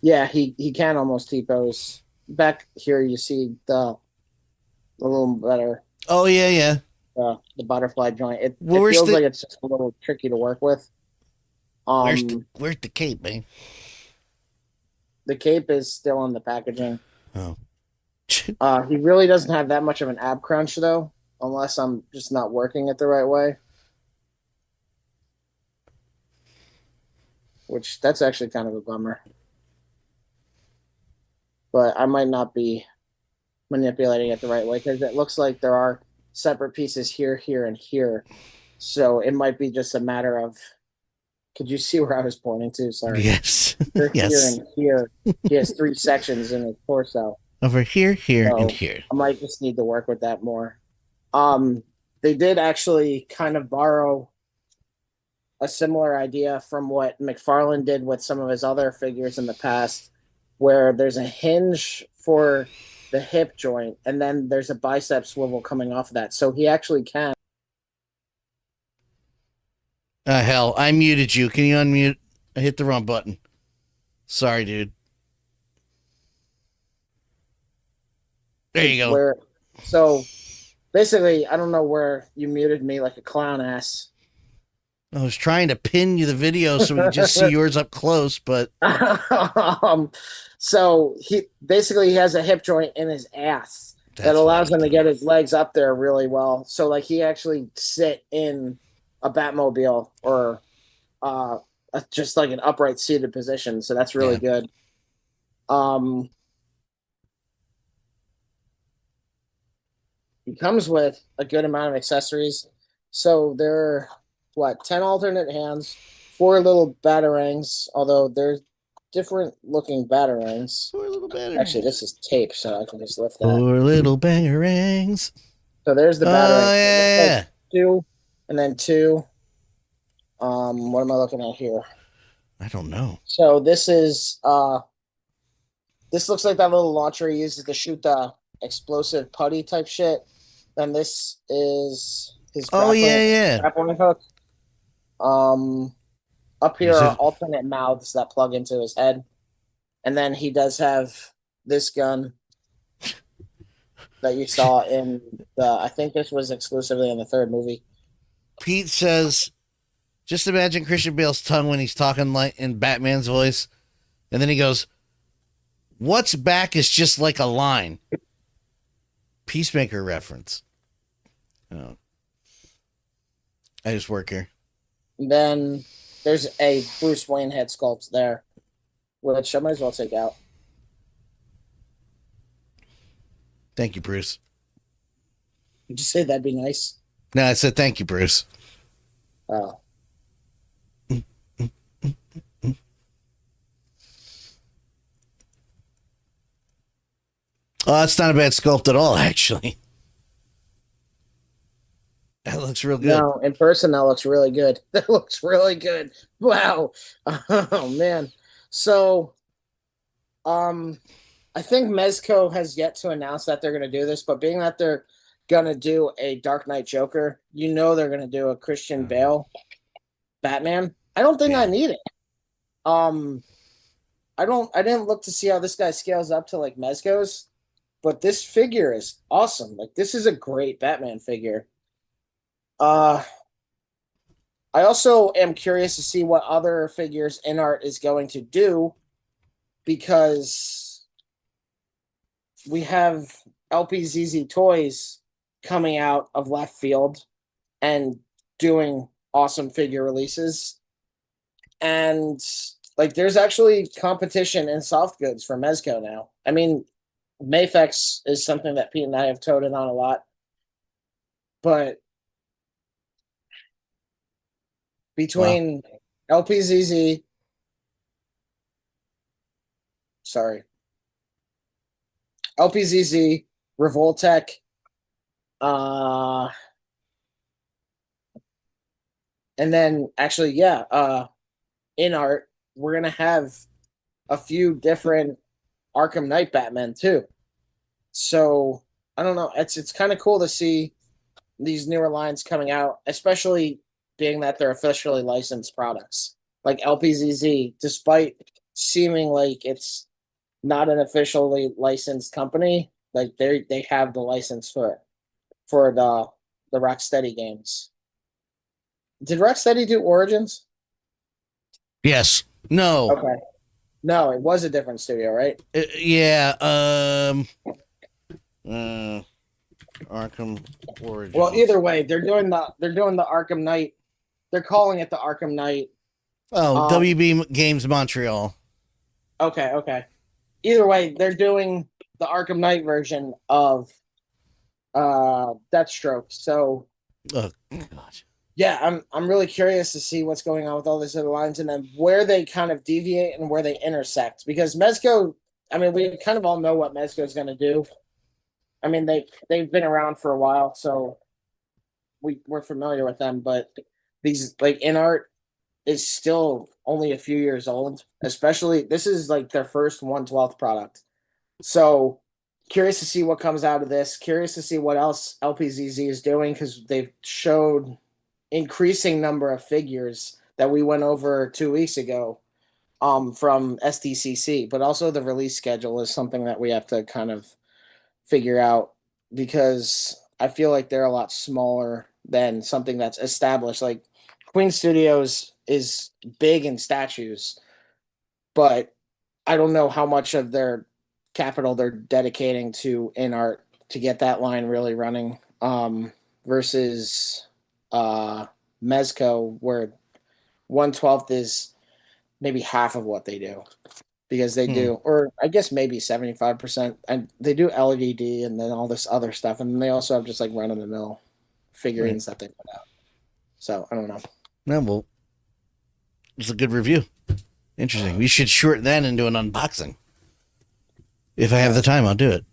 Yeah, he can almost T-pose. Back here, you see the a little better.
Oh, yeah, yeah.
The butterfly joint. It feels like it's just a little tricky to work with.
Where's the cape, man?
The cape is still in the packaging.
Oh.
He really doesn't have that much of an ab crunch, though, unless I'm just not working it the right way. Which, that's actually kind of a bummer. But I might not be manipulating it the right way, because it looks like there are separate pieces here, here, and here. So it might be just a matter of... Could you see where I was pointing to? Sorry.
Yes.
Here,
yes.
Here, and here. He has 3 sections in his torso.
Over here, here, and here.
I might just need to work with that more. They did actually kind of borrow a similar idea from what McFarlane did with some of his other figures in the past, where there's a hinge for the hip joint, and then there's a bicep swivel coming off of that. So he actually can.
Hell, I muted you. Can you unmute? I hit the wrong button. Sorry, dude. There you go.
So basically, I don't know where you muted me like a clown ass.
I was trying to pin you the video so we could just see yours up close, but
so he has a hip joint in his ass that allows him to get his legs up there really well. So like he actually sit in a Batmobile or just like an upright seated position. So that's really good. He comes with a good amount of accessories. So there are 10 alternate hands, 4 little batarangs, although they're different looking batarangs.
4 little batarangs.
Actually, this is tape, so I can just lift that.
4 little batarangs.
So there's the batarang.
Oh, yeah.
Like 2, and then 2. What am I looking at here?
I don't know.
So this is this looks like that little launcher he uses to shoot the explosive putty type shit. Then this is his grappling hook. Up here are alternate mouths that plug into his head. And then he does have this gun that you saw in I think this was exclusively in the 3rd movie.
Pete says, just imagine Christian Bale's tongue when he's talking like in Batman's voice. And then he goes, what's back is just like a line. Peacemaker reference. Oh. I just work here.
Then there's a Bruce Wayne head sculpt there, which I might as well take out.
Thank you, Bruce.
Did you say that'd be nice?
No, I said thank you, Bruce.
Oh.
Oh, that's not a bad sculpt at all, actually. That looks real good.
No, in person, that looks really good. That looks really good. Wow. Oh, man. So, I think Mezco has yet to announce that they're going to do this, but being that they're going to do a Dark Knight Joker, you know they're going to do a Christian Bale Batman. I don't think I need it. I didn't look to see how this guy scales up to like Mezco's, but this figure is awesome. Like, this is a great Batman figure. I also am curious to see what other figures InArt is going to do, because we have LPZZ Toys coming out of left field and doing awesome figure releases. And like, there's actually competition in soft goods for Mezco now. I mean, Maphex is something that Pete and I have toted on a lot, but between 𝗀𝗶𝗁𝗍𝗍, 𝗀𝗶𝗁𝗍𝗍, Revoltech, and then actually, InArt, we're gonna have a few different Arkham Knight Batman too. So I don't know. It's kind of cool to see these newer lines coming out, especially being that they're officially licensed products. Like 𝗀𝗶𝗁𝗍𝗍, despite seeming like it's not an officially licensed company, like they have the license for the Rocksteady games. Did Rocksteady do Origins?
Yes. No.
Okay. No, it was a different studio, right?
Yeah. Arkham Origins.
Well, either way, they're doing the Arkham Knight. They're calling it the Arkham Knight.
Oh, WB Games Montreal.
Okay. Either way, they're doing the Arkham Knight version of Deathstroke. So,
oh god.
Yeah, I'm really curious to see what's going on with all these other lines and then where they kind of deviate and where they intersect. Because Mezco, I mean, we kind of all know what Mezco is going to do. I mean, they've been around for a while, so we're familiar with them. But these, like, InArt is still only a few years old. Especially, this is like their first 1/12 product. So curious to see what comes out of this. Curious to see what else 𝗀𝗶𝗁𝗍𝗍 is doing, because they've showed increasing number of figures that we went over 2 weeks ago from SDCC, but also the release schedule is something that we have to kind of figure out, because I feel like they're a lot smaller than something that's established. Like Queen Studios is big in statues, but I don't know how much of their capital they're dedicating to InArt to get that line really running, versus Mezco, where 1/12 is maybe half of what they do, because they do, or I guess maybe 75%, and they do LED and then all this other stuff, and then they also have just like run of the mill figurines that they put out. So I don't know.
Yeah, well, it's a good review. Interesting. We should short that into an unboxing. If I have the time, I'll do it.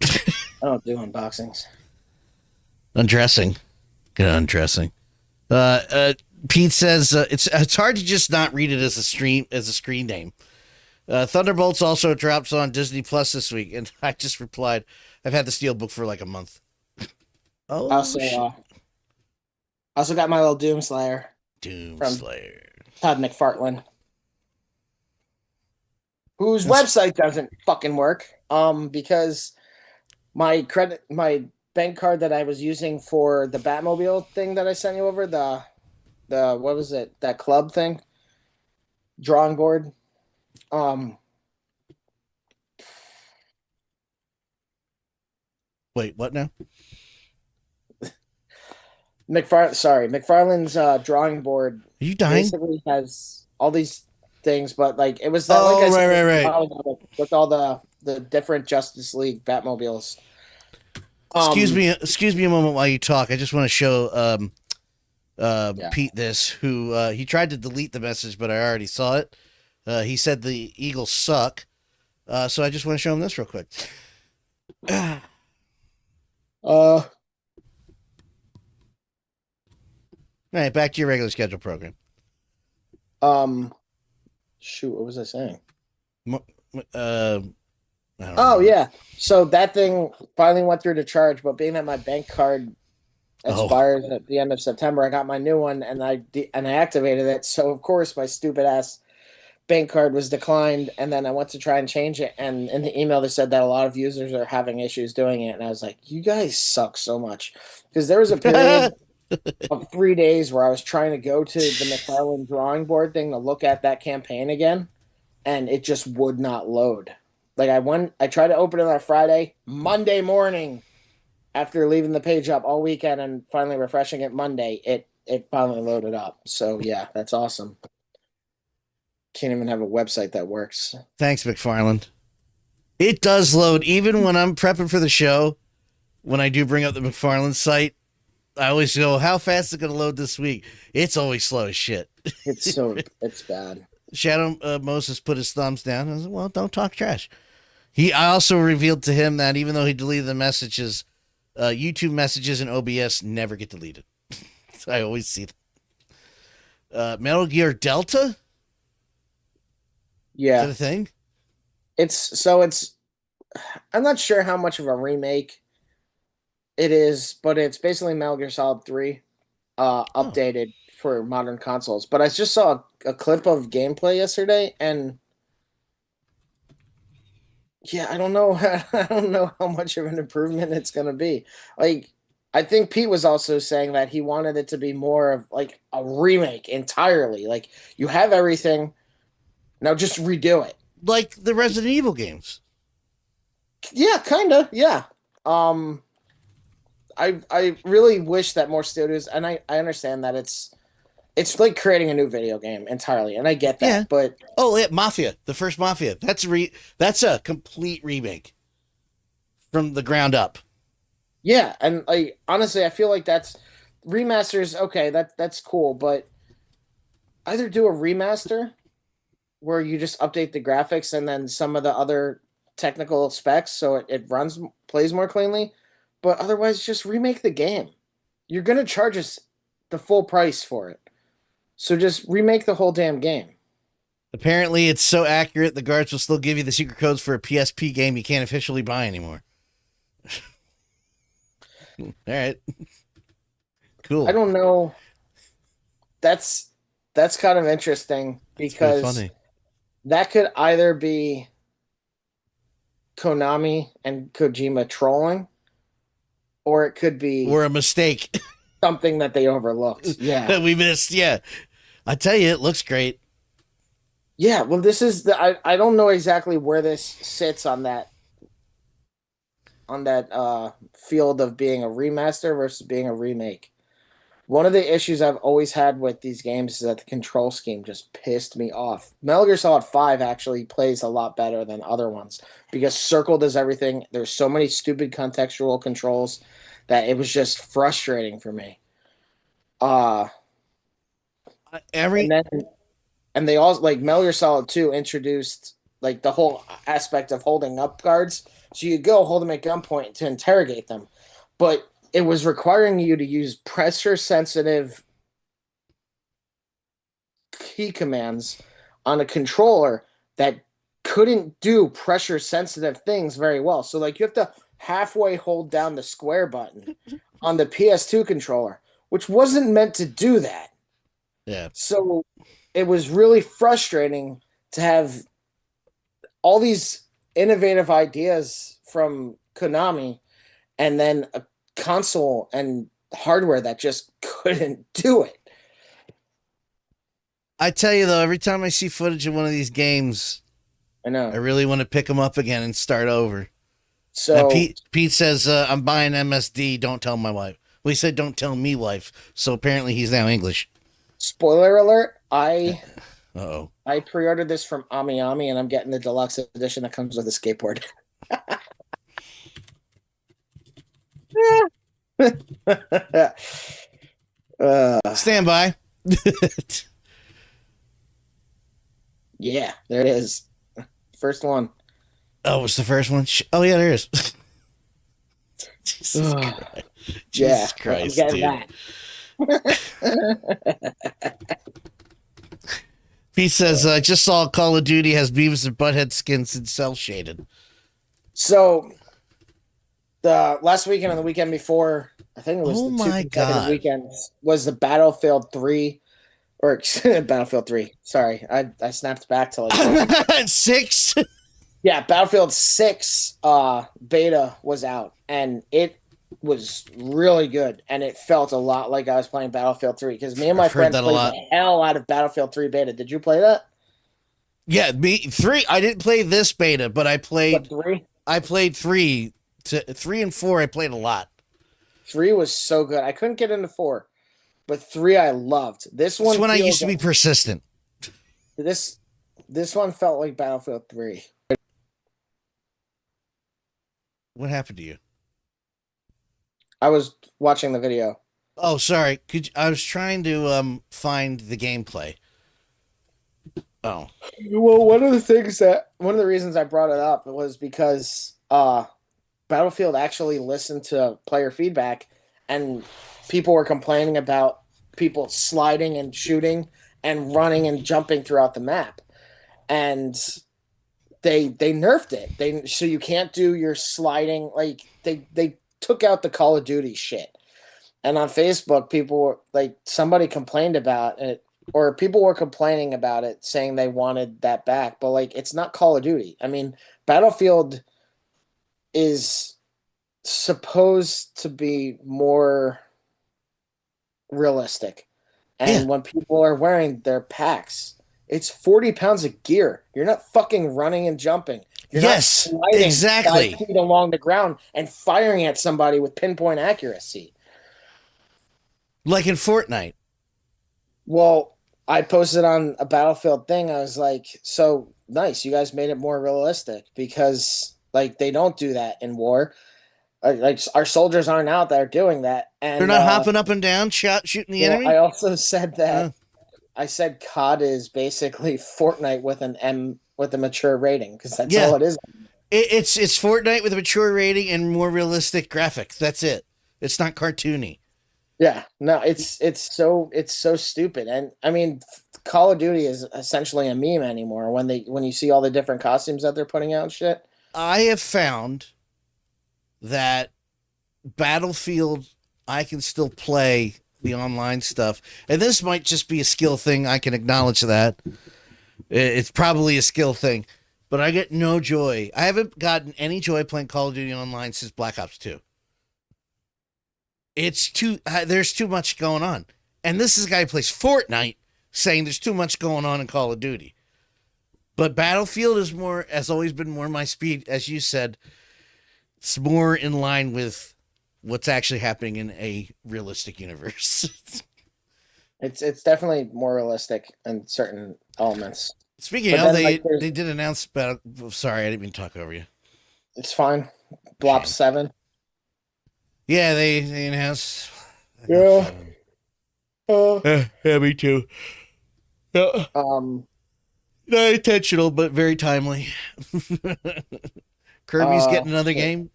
I don't do unboxings.
Undressing. Good undressing. Pete says it's hard to just not read it as a screen name. Thunderbolts also drops on Disney Plus this week, and I just replied, I've had the Steelbook for like a month. Oh,
also got my little Doomslayer.
Doomslayer.
Todd McFarlane, whose website doesn't fucking work. Because my bank card that I was using for the Batmobile thing that I sent you over, the what was it? That club thing? Drawing board.
Wait, what now?
McFarlane's drawing board.
Are you dying?
Basically has all these things, but like it was that.
Oh,
like
right.
With all the different Justice League Batmobiles.
Excuse me a moment while you talk. I just want to show Pete this, who he tried to delete the message, but I already saw it. He said the Eagles suck. So I just want to show him this real quick. All right, back to your regular schedule program.
Shoot, what was I saying?
Yeah.
So that thing finally went through to charge, but being that my bank card expires at the end of September, I got my new one and I activated it. So of course my stupid ass bank card was declined, and then I went to try and change it, and in the email they said that a lot of users are having issues doing it, and I was like, you guys suck so much, because there was a period of 3 days where I was trying to go to the McFarlane drawing board thing to look at that campaign again, and it just would not load. Like I tried to open it on Friday, Monday morning, after leaving the page up all weekend and finally refreshing it Monday, it finally loaded up. So yeah, that's awesome. Can't even have a website that works.
Thanks, McFarland. It does load even when I'm prepping for the show. When I do bring up the McFarland site, I always go, how fast is it going to load this week? It's always slow as shit.
It's bad.
Shadow Moses put his thumbs down. I was like, well, don't talk trash. I also revealed to him that even though he deleted the messages, YouTube messages and OBS never get deleted. I always see them. Metal Gear Delta?
Yeah.
Is that a thing?
I'm not sure how much of a remake it is, but it's basically Metal Gear Solid 3 updated for modern consoles. But I just saw a clip of gameplay yesterday, and yeah, I don't know. I don't know how much of an improvement it's going to be. Like, I think Pete was also saying that he wanted it to be more of like a remake entirely. Like, you have everything, now just redo it.
Like the Resident Evil games.
Yeah, kind of. Yeah. I really wish that more studios, and I understand that it's like creating a new video game entirely, and I get that. Yeah. But
Mafia, the first Mafia, that's a complete remake from the ground up.
Yeah, and like honestly, I feel like that's remasters. Okay, that's cool, but either do a remaster where you just update the graphics and then some of the other technical specs so it plays more cleanly, but otherwise just remake the game. You're going to charge us the full price for it. So just remake the whole damn game.
Apparently it's so accurate the guards will still give you the secret codes for a PSP game you can't officially buy anymore. All right. Cool.
I don't know. That's kind of interesting because
funny.
That could either be Konami and Kojima trolling, or it could be
a mistake.
Something that they overlooked. Yeah.
That we missed. Yeah. I tell you, it looks great.
Yeah, well, this is I don't know exactly where this sits on that field of being a remaster versus being a remake. One of the issues I've always had with these games is that the control scheme just pissed me off. Metal Gear Solid 5 actually plays a lot better than other ones because Circle does everything. There's so many stupid contextual controls that it was just frustrating for me. And they also, like, Metal Gear Solid 2 introduced like the whole aspect of holding up guards. So you go hold them at gunpoint to interrogate them. But it was requiring you to use pressure-sensitive key commands on a controller that couldn't do pressure-sensitive things very well. So, like, you have to halfway hold down the square button on the PS2 controller, which wasn't meant to do that.
Yeah.
So it was really frustrating to have all these innovative ideas from Konami and then a console and hardware that just couldn't do it.
I tell you though, every time I see footage of one of these games,
I know
I really want to pick them up again and start over.
So
now, Pete says, I'm buying MSD. Don't tell my wife. Well, he said, don't tell me wife. So apparently he's now English.
Spoiler alert. I pre-ordered this from 𝗵𝗵𝗵 and I'm getting the deluxe edition that comes with a skateboard.
Stand by.
Yeah, there it is. First one.
Oh, it's the first one? Oh, yeah, there is. Jesus Christ. Jesus Christ,
I'm
dude.
That.
He says, I just saw Call of Duty has Beavis and Butthead skins and cell shaded.
So, the last weekend and the weekend before, I think it was the two consecutive weekends, was the Battlefield 3, or Battlefield 3. Sorry, I snapped back to like
6.
Yeah, Battlefield 6 beta was out, and it was really good, and it felt a lot like I was playing Battlefield 3 because me and my friends played the hell out of Battlefield 3 beta. Did you play that?
Yeah, 3. I didn't play this beta, but I played
3.
I played 3 and 4. I played a lot.
3 was so good. I couldn't get into 4, but 3 I loved. This one.
It's when I used to be persistent.
This one felt like Battlefield 3.
What happened to you?
I was watching the video.
Oh, sorry. I was trying to find the gameplay. Oh.
Well, one of the reasons I brought it up was because Battlefield actually listened to player feedback, and people were complaining about people sliding and shooting and running and jumping throughout the map. And they nerfed it. So you can't do your sliding. Like they took out the Call of Duty shit. And on Facebook, people were like, somebody complained about it, or people were complaining about it, saying they wanted that back. But like, it's not Call of Duty. I mean, Battlefield is supposed to be more realistic. And when people are wearing their packs, it's 40 pounds of gear. You're not fucking running and jumping. You're not sliding
exactly
5 feet along the ground and firing at somebody with pinpoint accuracy.
Like in Fortnite.
Well, I posted on a Battlefield thing. I was like, so nice. You guys made it more realistic, because like they don't do that in war. Like our soldiers aren't out there doing that. And
they're not hopping up and down, shooting the enemy.
I also said that I said COD is basically Fortnite with a mature rating, because that's all it is.
It's Fortnite with a mature rating and more realistic graphics. That's it. It's not cartoony.
Yeah, no, it's so stupid. And I mean, Call of Duty is essentially a meme anymore when you see all the different costumes that they're putting out and shit.
I have found that Battlefield, I can still play the online stuff, and this might just be a skill thing. I can acknowledge that. It's probably a skill thing, but I get no joy. I haven't gotten any joy playing Call of Duty online since Black Ops 2. There's too much going on. And this is a guy who plays Fortnite saying there's too much going on in Call of Duty. But Battlefield has always been more my speed. As you said, it's more in line with what's actually happening in a realistic universe.
It's definitely more realistic in certain elements.
Speaking of, they did announce sorry, I didn't mean to talk over you.
It's fine. Blop 7.
Yeah, they announced.
Yeah.
Yeah, me too. Not intentional, but very timely. Kirby's getting another game.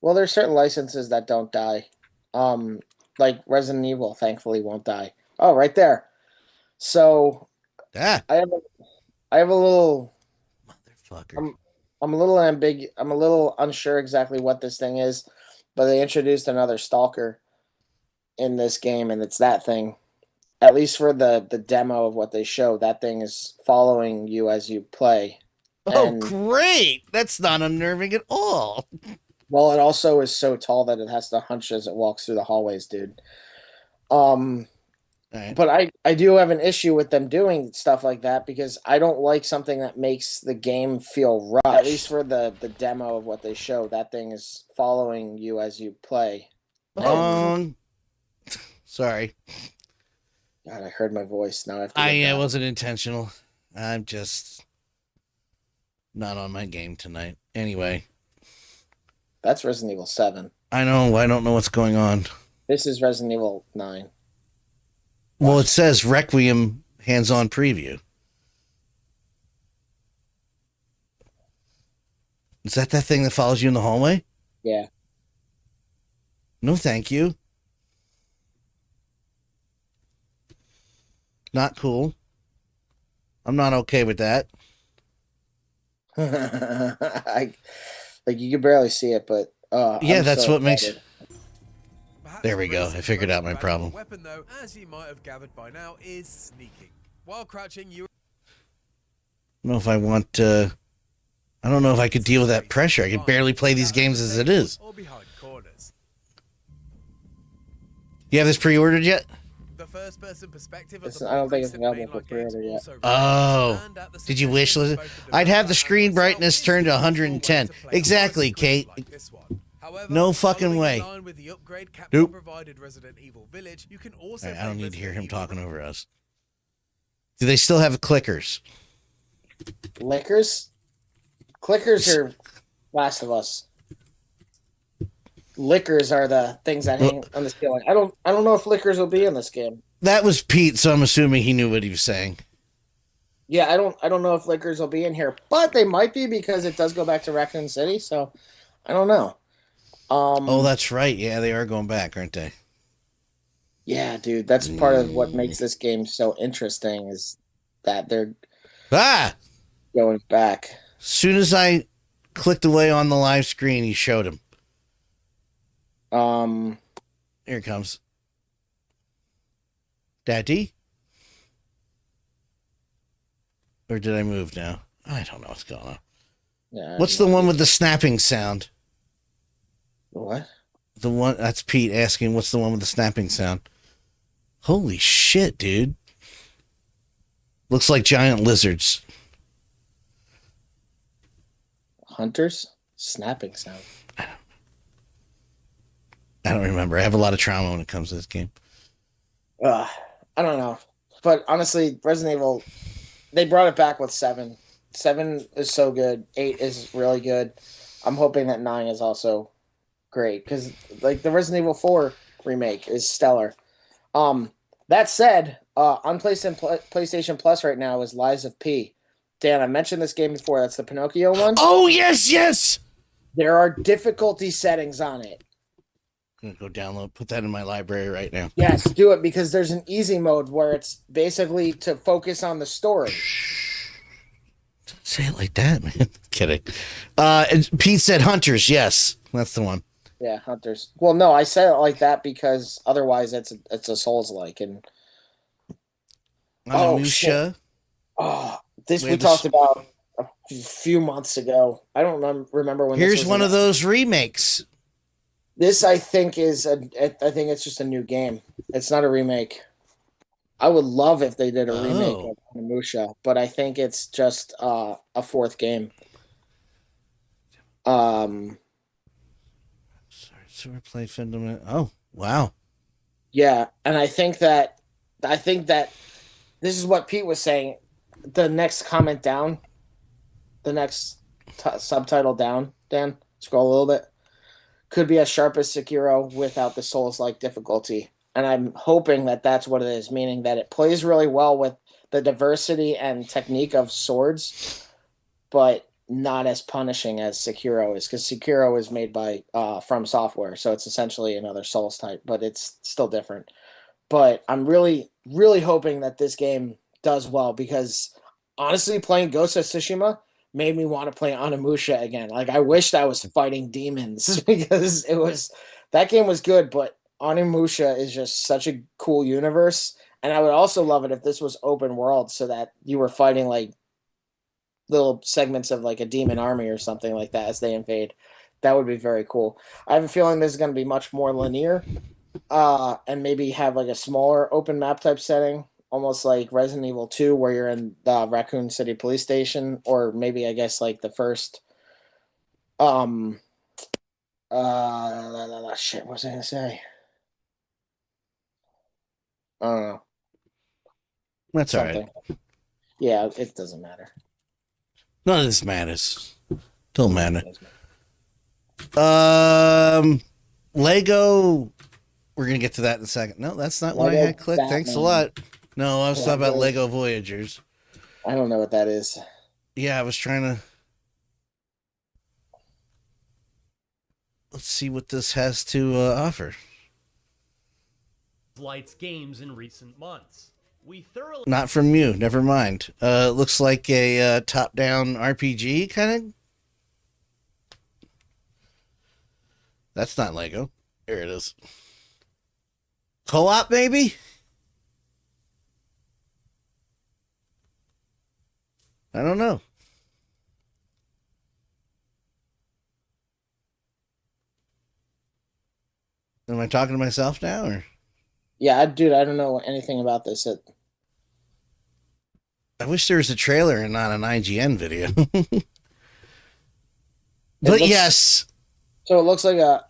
Well, there's certain licenses that don't die. Like Resident Evil, thankfully, won't die. Oh, right there. So, I have a little.
Motherfucker.
I'm a little unsure exactly what this thing is, but they introduced another stalker in this game, and it's that thing. At least for the demo of what they show, that thing is following you as you play.
Oh, great! That's not unnerving at all.
Well, it also is so tall that it has to hunch as it walks through the hallways, dude.
Right.
But I do have an issue with them doing stuff like that, because I don't like something that makes the game feel rushed. At least for the demo of what they show, that thing is following you as you play.
Sorry.
God, I heard my voice. Now I have to
it wasn't intentional. I'm just not on my game tonight. Anyway.
That's Resident Evil 7.
I know. I don't know what's going on.
This is Resident Evil 9.
Well, it says Requiem hands-on preview. Is that thing that follows you in the hallway?
Yeah.
No, thank you. Not cool. I'm not okay with that.
Like you can barely see it, but
yeah, that's so what makes. There we go. I figured out my problem.
Weapon, though, as you might have gathered by now, is sneaking. While crouching, you.
I don't know if I want. I don't know if I could deal with that pressure. I can barely play these games as it is.
Or behind corners.
You have this pre-ordered yet?
The first-person perspective
of I don't think it's available for pre-order yet.
Oh, did you wish list? I'd have the screen brightness turned to 110. Exactly, Kate.
However,
No fucking
following
way.
in line with the upgrade Capcom
Nope.
provided Resident Evil Village, you can also
I
play
don't need to hear him
Resident Evil
talking over us. Do they still have clickers?
Lickers? Clickers are Last of Us. Lickers are the things that hang on the ceiling. I don't know if lickers will be in this game.
That was Pete, so I'm assuming he knew what he was saying.
Yeah, I don't know if lickers will be in here, but they might be because it does go back to Raccoon City, so I don't know.
Oh, that's right. Yeah, they are going back, aren't they?
Yeah, dude, that's part of what makes this game so interesting is that they're going back.
As soon as I clicked away on the live screen, he showed him. Here it comes. Daddy? Or did I move now? I don't know what's going on.
Yeah,
What's the one with the snapping sound?
What?
The one that's Pete asking what's the one with the snapping sound. Holy shit, dude. Looks like giant lizards.
Hunters? Snapping sound.
I don't remember. I have a lot of trauma when it comes to this game.
I don't know. But honestly, Resident Evil, they brought it back with 7. 7 is so good. 8 is really good. I'm hoping that 9 is also great. Because like the Resident Evil 4 remake is stellar. That said, on PlayStation Plus right now is Lies of P. Dan, I mentioned this game before. That's the Pinocchio one.
Oh, yes, yes!
There are difficulty settings on it.
I'm going to go download, put that in my library right now.
Yes, do it because there's an easy mode where it's basically to focus on the story.
Don't say it like that, man. Kidding. And Pete said Hunters. Yes, that's the one.
Yeah, Hunters. Well, no, I said it like that because otherwise it's a Souls-like. And
𝗬𝗃.
This we talked about a few months ago. I don't remember when.
Here's one of those remakes.
This, I think, I think it's just a new game. It's not a remake. I would love if they did a remake of 𝗬𝗃, but I think it's just a 4th game.
Sorry, Sword Play Fundament. Oh, wow.
Yeah, and I think that this is what Pete was saying. The next comment down, the next subtitle down, Dan, scroll a little bit. Could be as sharp as Sekiro without the Souls-like difficulty. And I'm hoping that that's what it is, meaning that it plays really well with the diversity and technique of swords, but not as punishing as Sekiro is, because Sekiro is made by From Software, so it's essentially another Souls type, but it's still different. But I'm really, really hoping that this game does well, because honestly, playing Ghost of Tsushima made me want to play 𝗬𝗃 again. Like, I wished I was fighting demons because that game was good, but 𝗬𝗃 is just such a cool universe. And I would also love it if this was open world so that you were fighting like little segments of like a demon army or something like that as they invade. That would be very cool. I have a feeling this is going to be much more linear and maybe have like a smaller open map type setting. Almost like Resident Evil 2, where you're in the Raccoon City police station, or maybe I guess like the first shit, what was I gonna say? I don't know.
That's all right.
Yeah, it doesn't matter.
None of this matters. Don't matter. Lego. We're gonna get to that in a second. No, that's not what I had clicked.
Batman.
Thanks a lot. No, I was talking about Lego Voyagers.
I don't know what that is.
Yeah, I was trying to. Let's see what this has to offer.
Light's games in recent months. We thoroughly
Not from you. Never mind. Looks like a top-down RPG kind of. That's not Lego. Here it is. Co-op, maybe? I don't know. Am I talking to myself now, or?
Yeah, dude, I don't know anything about this.
I wish there was a trailer and not an IGN video. But yes,
So it looks like a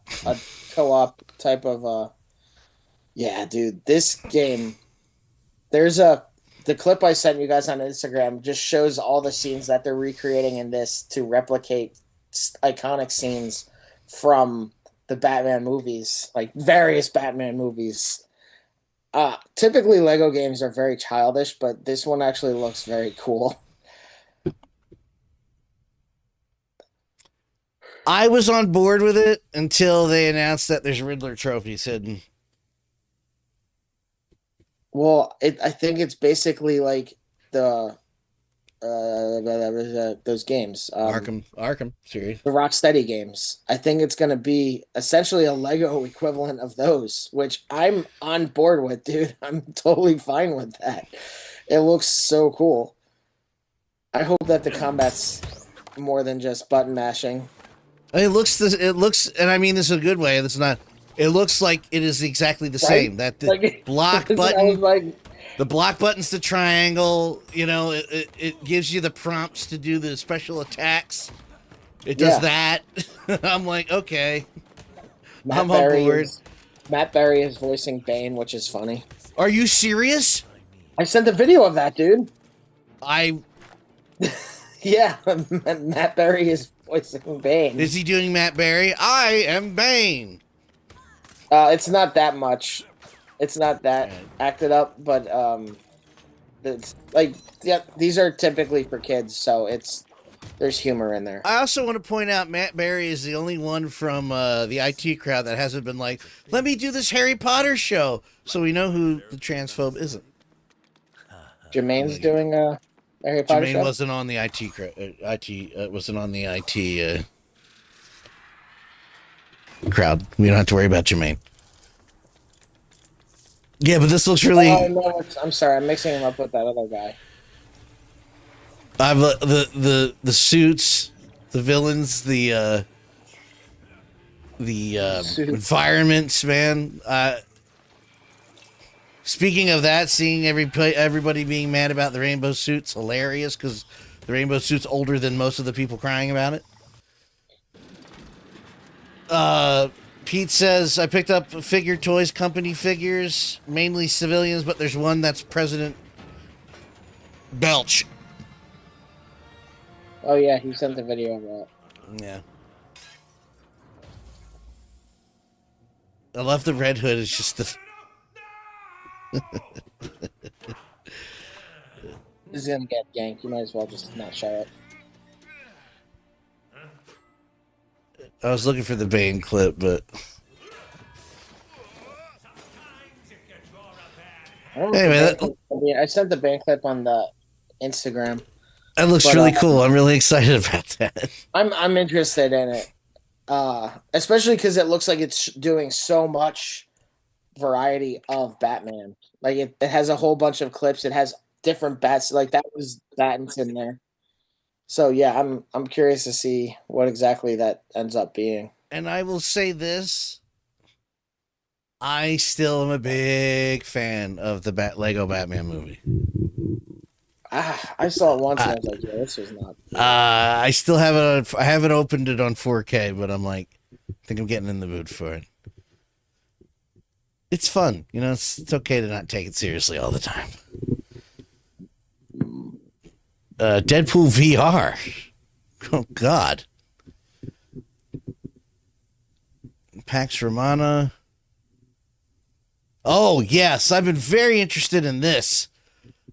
co-op type of yeah, dude. This game, there's the clip I sent you guys on Instagram just shows all the scenes that they're recreating in this to replicate iconic scenes from the Batman movies, like various Batman movies. Typically Lego games are very childish, but this one actually looks very cool.
I was on board with it until they announced that there's Riddler trophies hidden.
Well, I think it's basically like the those games,
Arkham series,
the Rocksteady games. I think it's going to be essentially a Lego equivalent of those, which I'm on board with, dude. I'm totally fine with that. It looks so cool. I hope that the combat's more than just button mashing.
It looks, and I mean this in a good way. It's not. It looks like it is exactly the same. That the
Like,
block
I
button,
was like,
the block button's the triangle. You know, it gives you the prompts to do the special attacks. It does that. I'm like, okay, I'm on board.
Matt Berry is voicing Bane, which is funny.
Are you serious?
I sent a video of that, dude.
I.
Yeah, Matt Berry is voicing Bane.
Is he doing Matt Berry? I am Bane.
It's not that much. It's not that acted up, but it's like, yeah, these are typically for kids, so there's humor in there.
I also want to point out Matt Berry is the only one from the IT crowd that hasn't been like, let me do this Harry Potter show, so we know who the transphobe isn't.
Jermaine's doing a Harry Potter
Jermaine
show?
wasn't on the IT wasn't on the IT crowd. We don't have to worry about Jermaine. Yeah, but this looks really.
Oh no! I'm sorry, I'm mixing him up with that other guy.
I've the suits, the villains, the environments, man. Speaking of that, seeing everybody being mad about the rainbow suit's hilarious because the rainbow suit's older than most of the people crying about it. Pete says, I picked up Figure Toys Company figures, mainly civilians, but there's one that's President Belch.
Oh yeah, he sent the video of that.
Yeah. I love the Red Hood. It's just the...
This is gonna get ganked. You might as well just not show it.
I was looking for the Bane clip, but... Anyway,
I sent the Bane clip on the Instagram.
That looks really cool. I'm really excited about that.
I'm interested in it. Especially because it looks like it's doing so much variety of Batman. Like it has a whole bunch of clips. It has different bats. Like that was Batman's in there. So yeah, I'm curious to see what exactly that ends up being.
And I will say this: I still am a big fan of the Lego Batman movie.
I saw it once and I was like, yeah, this was not.
I still have it. I haven't opened it on 4K, but I'm like, I think I'm getting in the mood for it. It's fun, you know. It's okay to not take it seriously all the time. Deadpool VR. Oh God. Pax Romana. Oh yes, I've been very interested in this.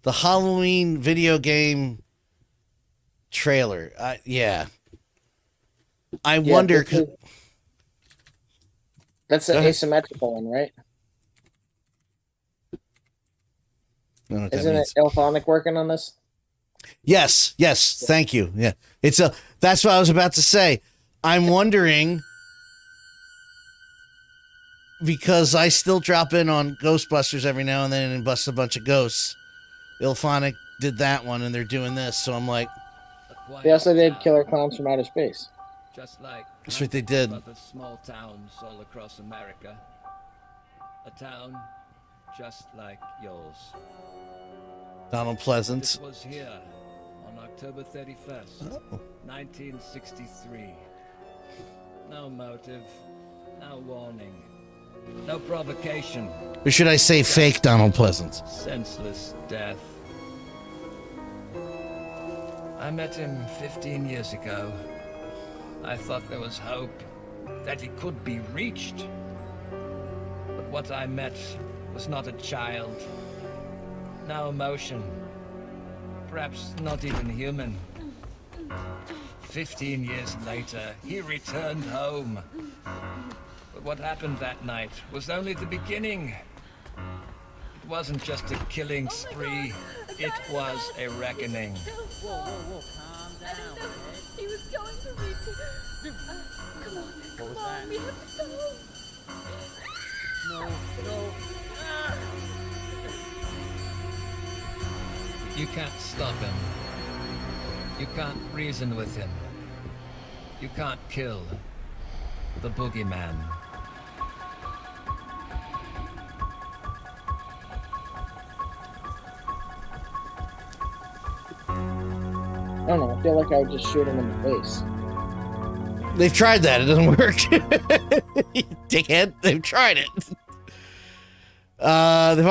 The Halloween video game trailer. Yeah. I wonder.
That's an asymmetrical one, right? Isn't it 𝗂𝗏𝗍𝗵𝗁 working on this?
Yes. Thank you. Yeah. That's what I was about to say. I'm wondering because I still drop in on Ghostbusters every now and then and bust a bunch of ghosts. 𝗂𝗏𝗍𝗵𝗁 did that one and they're doing this, so I'm like,
they also did Killer Clowns from Outer Space.
Just like
that's what they did.
Other small towns all across America. A town just like yours.
Donald Pleasance.
This was here on October 31st, 1963. No motive, no warning, no provocation.
Or should I say fake Donald Pleasance?
Senseless death. I met him 15 years ago. I thought there was hope, that he could be reached. But what I met was not a child. No emotion. Perhaps not even human. 15 years later, he returned home. But what happened that night was only the beginning. It wasn't just a killing spree, it was a reckoning.
Whoa, calm down. He was going to reach it. Come on, come on, we have to go. No.
You can't stop him. You can't reason with him. You can't kill the boogeyman.
I don't know. I feel like I would just shoot him in the face.
They've tried that. It doesn't work. Dickhead. They've tried it. They've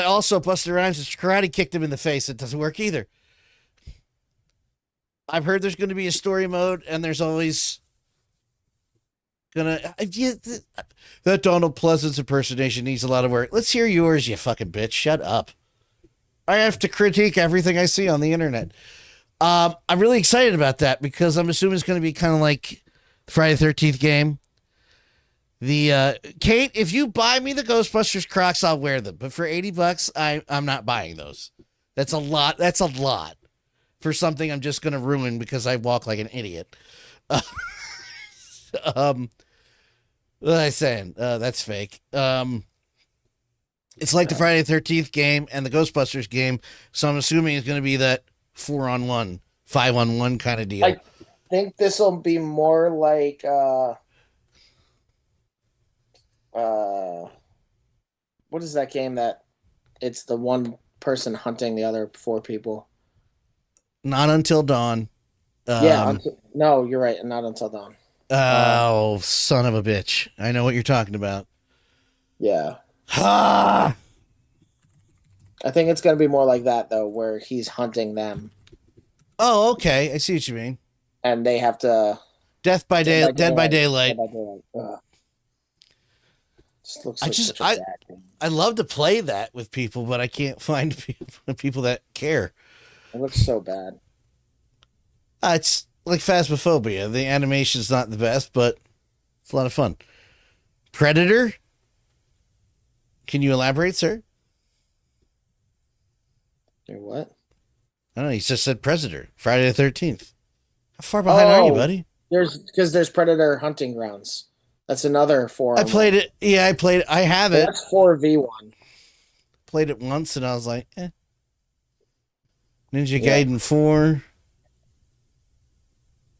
also Busta Rhymes has karate kicked him in the face. It doesn't work either. I've heard there's going to be a story mode, and there's always gonna that Donald Pleasance impersonation needs a lot of work. Let's hear yours, you fucking bitch. Shut up. I have to critique everything I see on the internet. I'm really excited about that because I'm assuming it's going to be kind of like the Friday the 13th game. Kate, if you buy me the Ghostbusters Crocs, I'll wear them. But for $80, I'm not buying those. That's a lot. That's a lot for something I'm just going to ruin because I walk like an idiot. What was I saying? That's fake. It's like the Friday the 13th game and the Ghostbusters game. So I'm assuming it's going to be that 4-on-1, 5-on-1 kind of deal.
I think this will be more like what is that game that it's the one person hunting the other four people?
Not Until Dawn.
No, you're right. Not Until Dawn.
Oh, son of a bitch. I know what you're talking about.
Yeah.
Ah!
I think it's going to be more like that, though, where he's hunting them.
Oh, okay. I see what you mean.
And they have to...
Dead by Daylight.
Dead by Daylight. Just looks like such a bad game.
I love to play that with people, but I can't find people that care.
It looks so bad.
It's like Phasmophobia. The animation's not the best, but it's a lot of fun. Predator? Can you elaborate, sir?
What?
I don't know. You just said Predator. Friday the 13th. How far behind are you, buddy?
There's Predator Hunting Grounds. That's another 4.
I played it. Yeah, I played it. I have it.
That's 4v1.
Played it once, and I was like, eh. Ninja Gaiden 4.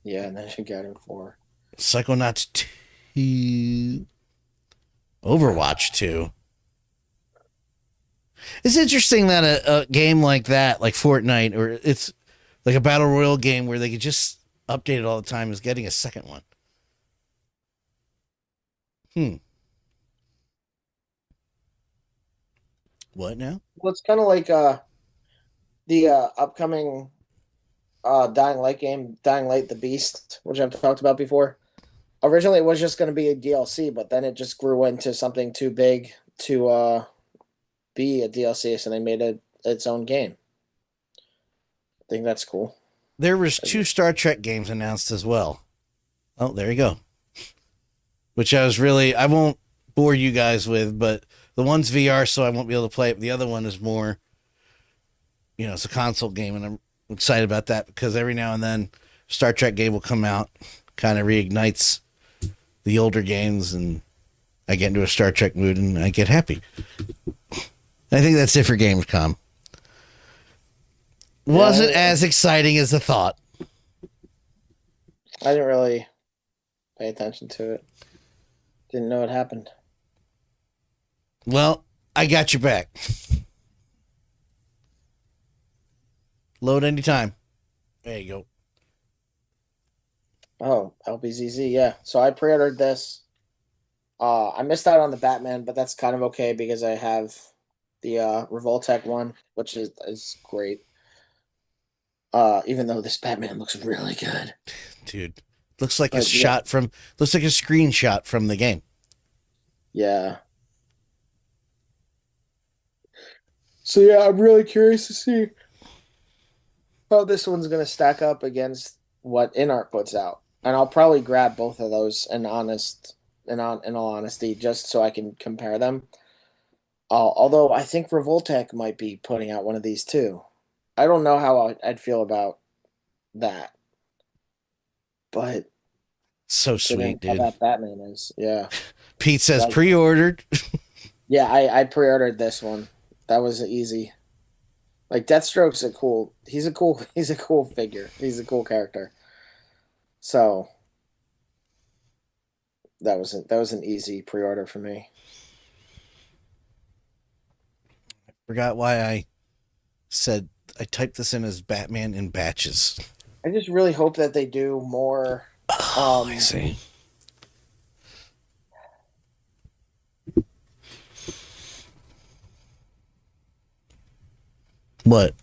Yeah, Ninja Gaiden 4.
Psychonauts 2. Overwatch 2. It's interesting that a game like that, like Fortnite, or it's like a battle royale game where they could just update it all the time, is getting a second one. What now?
Well, it's kind of like the upcoming Dying Light game, Dying Light the Beast, which I've talked about before. Originally, it was just going to be a DLC, but then it just grew into something too big to be a DLC, so they made it its own game. I think that's cool.
There was 2 Star Trek games announced as well. Oh, there you go. Which I won't bore you guys with, but the one's VR, so I won't be able to play it. The other one is more, it's a console game, and I'm excited about that because every now and then Star Trek game will come out, kind of reignites the older games, and I get into a Star Trek mood and I get happy. I think that's it for Gamescom. Wasn't as exciting as I thought.
I didn't really pay attention to it. Didn't know it happened.
Well, I got your back. Load anytime. There you go.
Oh, 𝗀𝗶𝗁𝗍, yeah. So I pre-ordered this. I missed out on the Batman, but that's kind of okay because I have the 𝗺𝗏𝗃 one, which is great. Even though this Batman looks really good.
Dude. Looks like a screenshot from the game.
Yeah. So yeah, I'm really curious to see how this one's gonna stack up against what InArt puts out. And I'll probably grab both of those in all honesty, just so I can compare them. Although I think 𝗺𝗏𝗃 might be putting out one of these too. I don't know how I'd feel about that. But
so sweet, dude.
How that Batman is, yeah.
Pete says pre-ordered.
Yeah, I pre-ordered this one. That was easy. Like Deathstroke's he's a cool figure. He's a cool character. So that was an easy pre-order for me.
I forgot why I said I typed this in as Batman in batches.
I just really hope that they do more.
I see. What?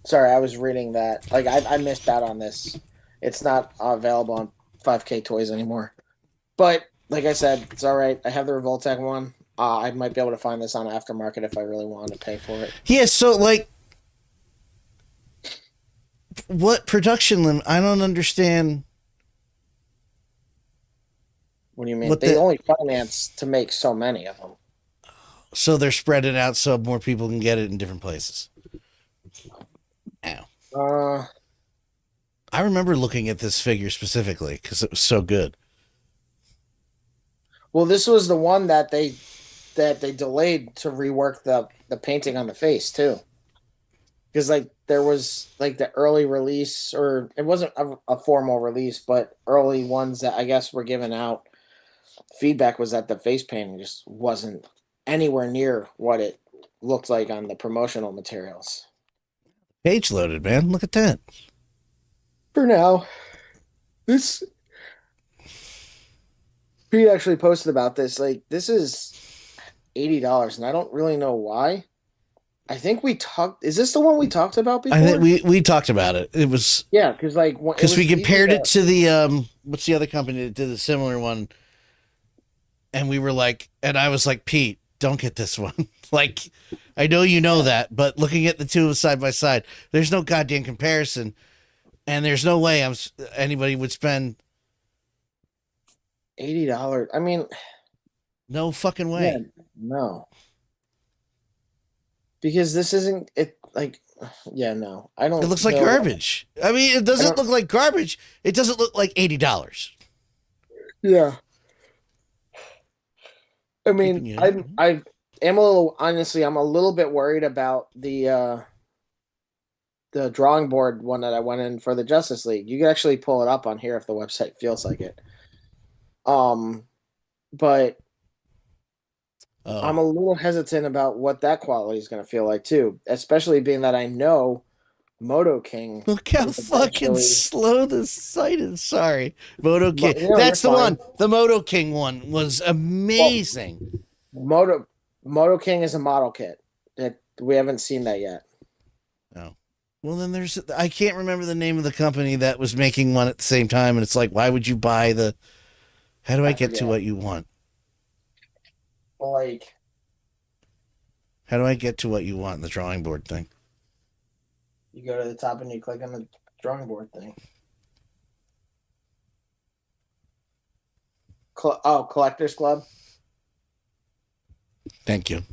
Sorry, I was reading that. Like I missed out on this. It's not available on 5K Toys anymore. But like I said, it's all right. I have the 𝗺𝗏𝗃 one. I might be able to find this on aftermarket if I really wanted to pay for it.
Yeah. So like, what production limit? I don't understand.
What do you mean? They only finance to make so many of them.
So they're spread it out so more people can get it in different places. Ow. I remember looking at this figure specifically because it was so good.
Well, this was the one that they delayed to rework the painting on the face too. Because like there was like the early release, or it wasn't a formal release, but early ones that I guess were given out. Feedback was that the face painting just wasn't anywhere near what it looked like on the promotional materials.
Page loaded, man. Look at that.
For now, Pete actually posted about this. Like, this is $80, and I don't really know why. I think we talked. Is this the one we talked about before?
I think we talked about it. It was because we compared it to the what's the other company that did a similar one, and we were like, and I was like, Pete, don't get this one. Like, I know you know that, but looking at the two side by side, there's no goddamn comparison, and there's no way anybody would spend
$80. I mean,
no fucking way.
Yeah, no. Because this isn't it. Like, yeah, no, I don't.
It looks like garbage. I mean, it doesn't look like garbage. It doesn't look like $80.
Yeah. I mean, I am a little, honestly, I'm a little bit worried about the drawing board one that I went in for the Justice League. You can actually pull it up on here if the website feels like it. But I'm a little hesitant about what that quality is going to feel like too, especially being that I know Moto King.
Look how fucking slow this site is. Sorry, Moto King. That's the one. The Moto King one was amazing.
Well, Moto King is a model kit. We haven't seen that yet.
No. Well, then I can't remember the name of the company that was making one at the same time, and it's like, why would you buy the? How do I get to what you want?
Like,
how do I get to what you want in the drawing board thing?
You go to the top and you click on the drawing board thing. Collectors Club.
Thank you.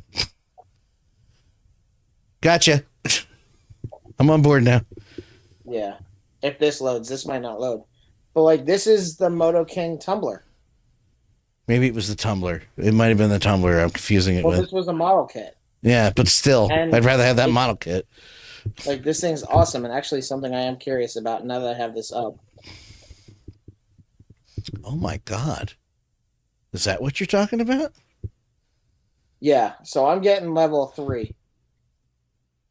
Gotcha. I'm on board now.
Yeah. If this loads, this might not load. But like, this is the Moto King tumbler.
Maybe it was the tumbler. It might have been the tumbler. I'm confusing it with.
This was a model kit.
Yeah, but still, I'd rather have that model kit.
Like, this thing's awesome, and actually something I am curious about now that I have this up.
Oh my God. Is that what you're talking about?
Yeah, so I'm getting level 3.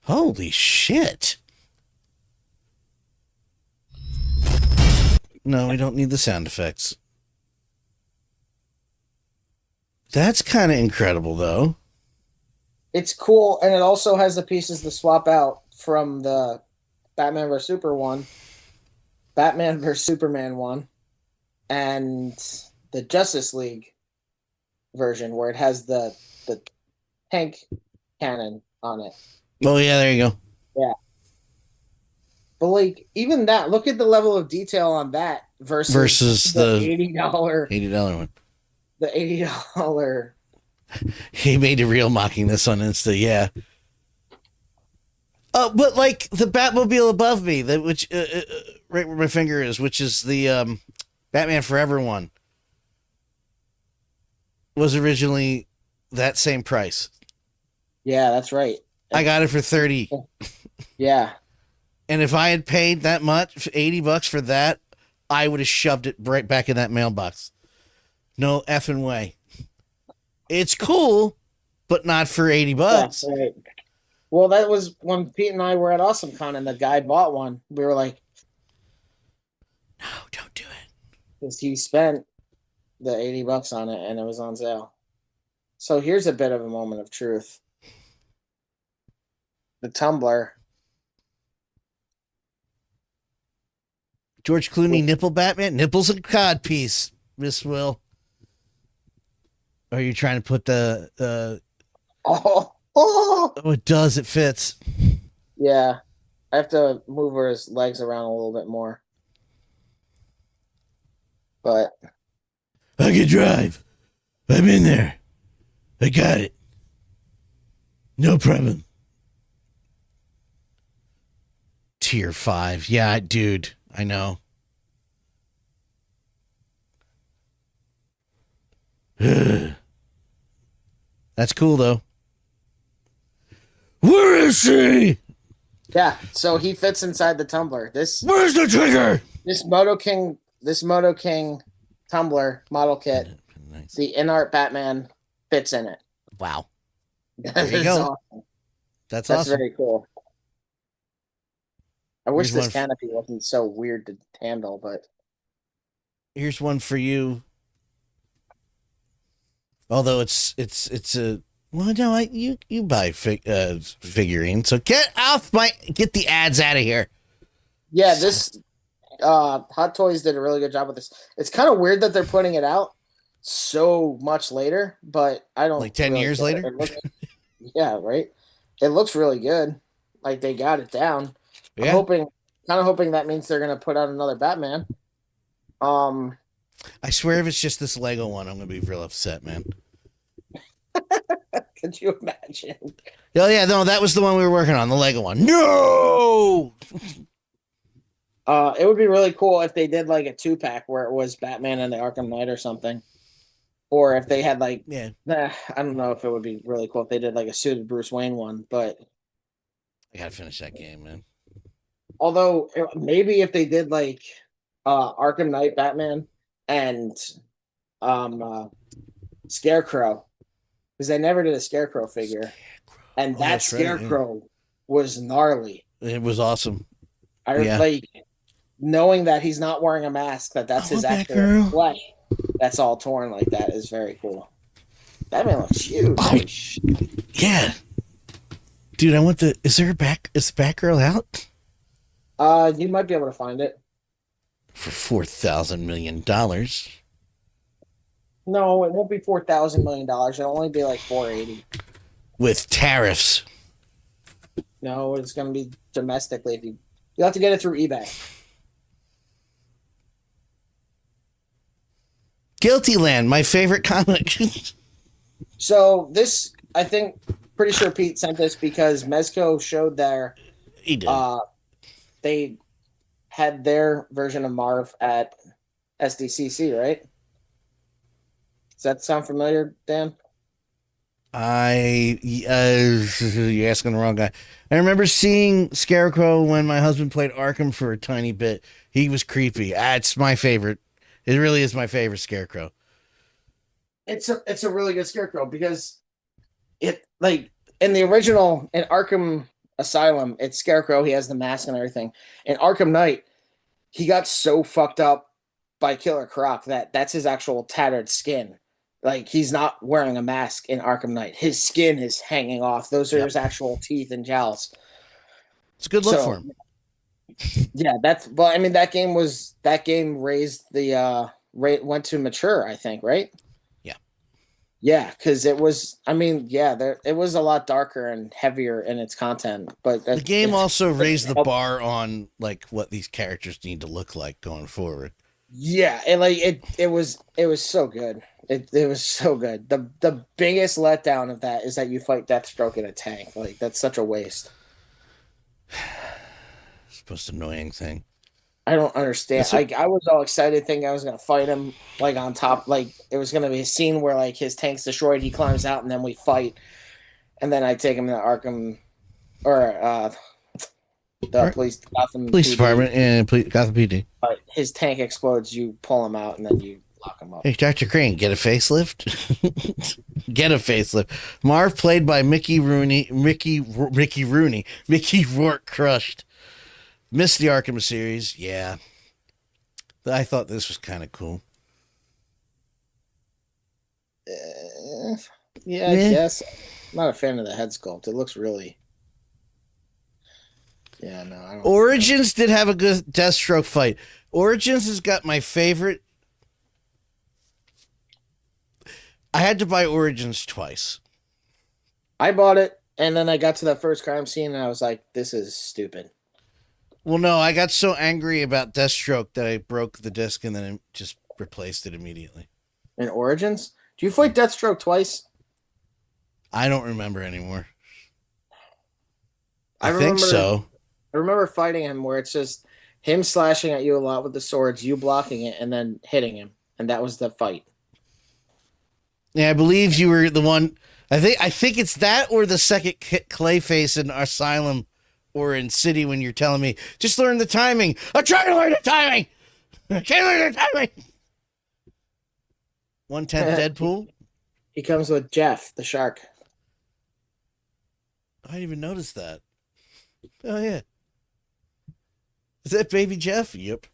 Holy shit. No, we don't need the sound effects. That's kind of incredible, though.
It's cool, and it also has the pieces to swap out from the Batman vs. Super one, Batman vs. Superman one, and the Justice League version where it has the tank cannon on it.
Oh, yeah, there you go.
Yeah. But, like, even that, look at the level of detail on that versus the
$80 one.
The $80.
He made a reel mocking this on Insta, yeah. But like the Batmobile above me, which right where my finger is, which is the Batman Forever one, was originally that same price.
Yeah, that's right.
I got it for $30.
Yeah.
And if I had paid that much, $80 for that, I would have shoved it right back in that mailbox. No effing way. It's cool, but not for $80.
Yeah, right. Well, that was when Pete and I were at AwesomeCon and the guy bought one. We were like,
no, don't do it.
Because he spent the $80 on it and it was on sale. So here's a bit of a moment of truth. The Tumblr.
George Clooney nipple Batman? Nipples and codpiece, Miss Will. Or are you trying to put the
Oh,
it does, it fits.
yeah. I have to move his legs around a little bit more. But
I can drive. I'm in there. I got it. No problem. Tier 5. Yeah, dude. I know. That's cool, though. Where is she?
yeah, so he fits inside the Tumblr.
Where's the trigger?
This Moto King Tumblr model kit,
Nice.
the InArt Batman fits in it.
Wow.
There
you go. That's awesome.
very cool. I wish
Here's
this
one
canopy wasn't so weird to handle, but
Here's one for you. Although it's a well, no, you buy figurines, so get the ads out of here.
yeah, this Hot Toys did a really good job with this. It's kind of weird that they're putting it out so much later, but I don't
Like 10
really
years
care.
later?
It looks- yeah, right. It looks really good. Like they got it down.
Yeah.
I'm hoping that means they're gonna put out another Batman.
I swear, if it's just this Lego one, I'm gonna be real upset, man.
Could you imagine?
Oh yeah, no, that was the one we were working on, the Lego one. No.
It would be really cool if they did like a 2-pack where it was Batman and the Arkham Knight or something. Or if they had like,
Yeah,
I don't know if it would be really cool if they did like a suited Bruce Wayne one, but
I gotta finish that game, man.
although maybe if they did like Arkham Knight Batman and Scarecrow, because they never did a Scarecrow figure, and
Oh,
that
that's right, yeah.
Scarecrow was gnarly.
It was awesome.
I
Yeah.
like knowing that he's not wearing a mask, that's
I
his
want
actual
Batgirl.
flesh. That's all torn like that is very cool. Batman looks huge. Holy shit.
Yeah, dude, I want the. Is Batgirl out
You might be able to find it.
for $4,000 million?
No, it won't be $4,000 million. It'll only be like 480.
With tariffs.
No, it's gonna be domestically. You have to get it through eBay.
Guilty Land, my favorite comic.
So this, I think, pretty sure Pete sent this because Mezco showed
He did.
they had their version of Marv at SDCC, right? Does that sound familiar, Dan?
You're asking the wrong guy. I remember seeing Scarecrow when my husband played Arkham for a tiny bit. He was creepy. It's my favorite. It really is my favorite Scarecrow.
It's a really good Scarecrow because it, like, in the original, in Arkham Asylum, it's Scarecrow. He has the mask and everything. In Arkham Knight, he got so fucked up by Killer Croc that's his actual tattered skin. Like, he's not wearing a mask in Arkham Knight. His skin is hanging off. Those are his actual teeth and jowls.
It's a good look for him.
Yeah, that game raised the rate, went to mature, I think, right? Yeah, because it was, it was a lot darker and heavier in its content. But
the game also raised the bar on like what these characters need to look like going forward.
Yeah, it was so good. It was so good. The biggest letdown of that is that you fight Deathstroke in a tank. Like, that's such a waste.
It's the most annoying thing.
I don't understand. I was all excited thinking I was going to fight him, like, on top. Like, it was going to be a scene where, like, his tank's destroyed, he climbs out, and then we fight. And then I take him to Arkham, or the Gotham
Police
PD.
Department and Gotham PD.
His tank explodes, you pull him out, and then you lock him up.
Hey, Dr. Crane, get a facelift? Get a facelift. Marv, played by Mickey Rooney. Mickey Rourke crushed. Missed the Arkham series, yeah. I thought this was kind of cool.
Yeah, I guess. I'm not a fan of the head sculpt. It looks really... Yeah, no, I don't...
Origins did have a good Deathstroke fight. Origins has got my favorite... I had to buy Origins twice.
I bought it, and then I got to that first crime scene, and I was like, this is stupid.
Well, no, I got so angry about Deathstroke that I broke the disc and then just replaced it immediately.
In Origins? Do you fight Deathstroke twice?
I don't remember anymore.
I
think so.
I remember fighting him where it's just him slashing at you a lot with the swords, you blocking it, and then hitting him. And that was the fight.
Yeah, I believe you were the one. I think it's that or the second Clayface in Asylum or in City when you're telling me, just learn the timing. I'm trying to learn the timing. I can't learn the timing. 1/10 Deadpool.
He comes with Jeff, the shark.
I didn't even notice that. Oh, yeah. Is that Baby Jeff? Yep.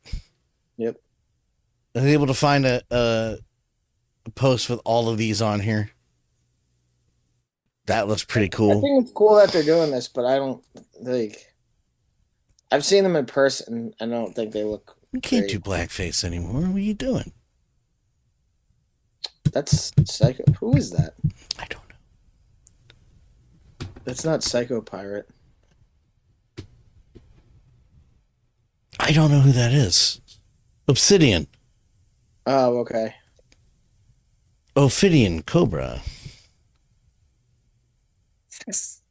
Yep.
I was able to find a post with all of these on here. That looks pretty cool.
I think it's cool that they're doing this, but I don't like... I've seen them in person. I don't think they look
You can't
great.
do blackface anymore. What are you doing?
That's Psycho. Who is that?
I don't know.
That's not 𝗖ście𝗽𝗆𝗆𝗆.
I don't know who that is. Obsidian.
Oh, okay.
Ophidian Cobra.
These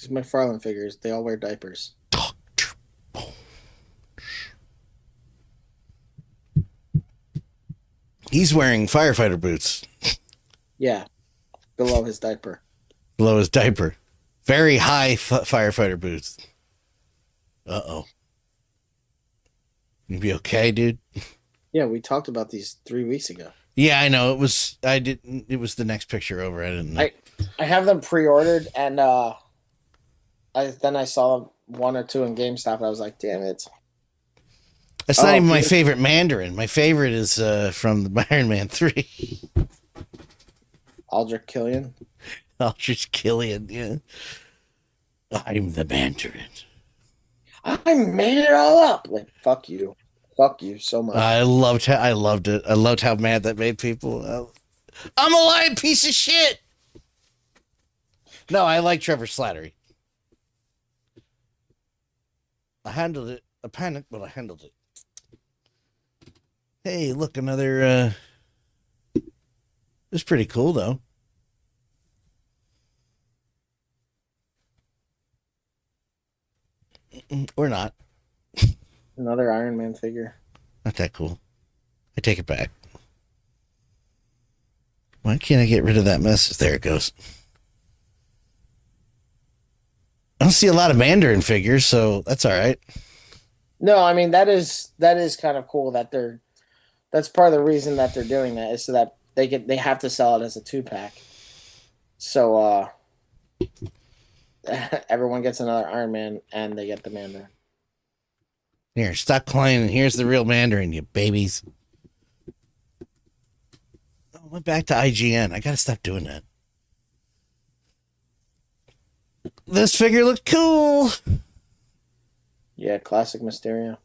McFarlane figures. They all wear diapers.
He's wearing firefighter boots.
Yeah. Below his diaper.
Below his diaper. Very high firefighter boots. Uh-oh. You be okay, dude?
Yeah, we talked about these 3 weeks ago.
Yeah, I know. It was the next picture over. I didn't know.
I have them pre-ordered, and I saw one or two in GameStop, and I was like, damn it.
That's not even my favorite Mandarin. My favorite is from the Iron Man 3.
Aldrich Killian.
Aldrich Killian, yeah. I'm the Mandarin.
I made it all up. Like, fuck you. Fuck you so much.
I loved it. I loved how mad that made people. I'm a lying piece of shit. No, I like Trevor Slattery. I handled it. I panicked, but I handled it. Hey, look, another... It's pretty cool, though. Or not.
Another Iron Man figure.
Not that cool. I take it back. Why can't I get rid of that message? There it goes. I don't see a lot of Mandarin figures, so that's all right.
No, I mean, that is kind of cool that that's part of the reason that they're doing that is so that they have to sell it as a 2-pack. So everyone gets another Iron Man, and they get the Mandarin.
Here, stop crying. Here's the real Mandarin, you babies. I went back to IGN. I gotta stop doing that. This figure looked cool.
Yeah, classic Mysterio.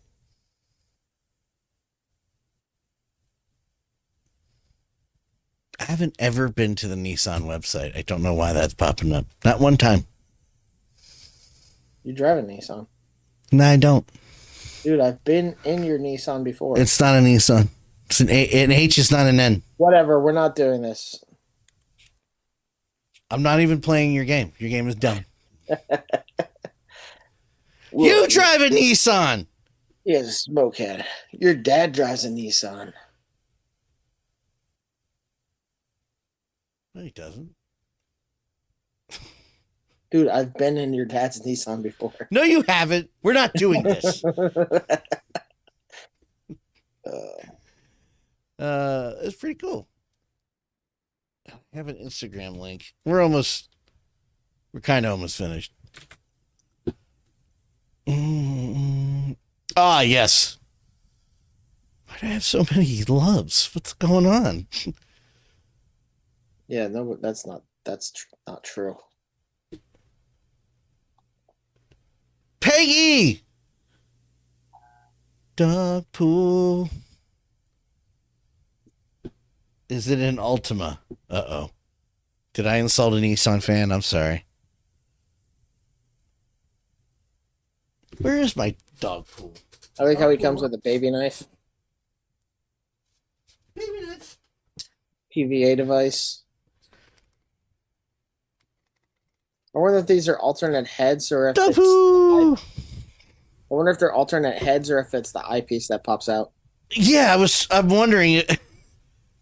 I haven't ever been to the Nissan website. I don't know why that's popping up. Not one time.
You drive a Nissan.
No, I don't.
Dude, I've been in your Nissan before.
It's not a Nissan. It's an H is not an N.
Whatever, we're not doing this.
I'm not even playing your game. Your game is dumb. You drive a Nissan.
He has a smokehead. Your dad drives a Nissan.
No, he doesn't.
Dude, I've been in your dad's Nissan before.
No, you haven't. We're not doing this. It's pretty cool. I have an Instagram link. We're kind of almost finished. Ah, yes. Why do I have so many loves? What's going on?
Yeah, no, that's not true.
Peggy! Dog pool. Is it an Ultima? Uh-oh. Did I insult a Nissan fan? I'm sorry. Where is my dog pool?
I like how he comes with a baby knife.
Baby knife.
PVA device. I wonder if these are alternate heads or if it's... I wonder if they're alternate heads or if it's the eyepiece that pops out.
Yeah, I'm wondering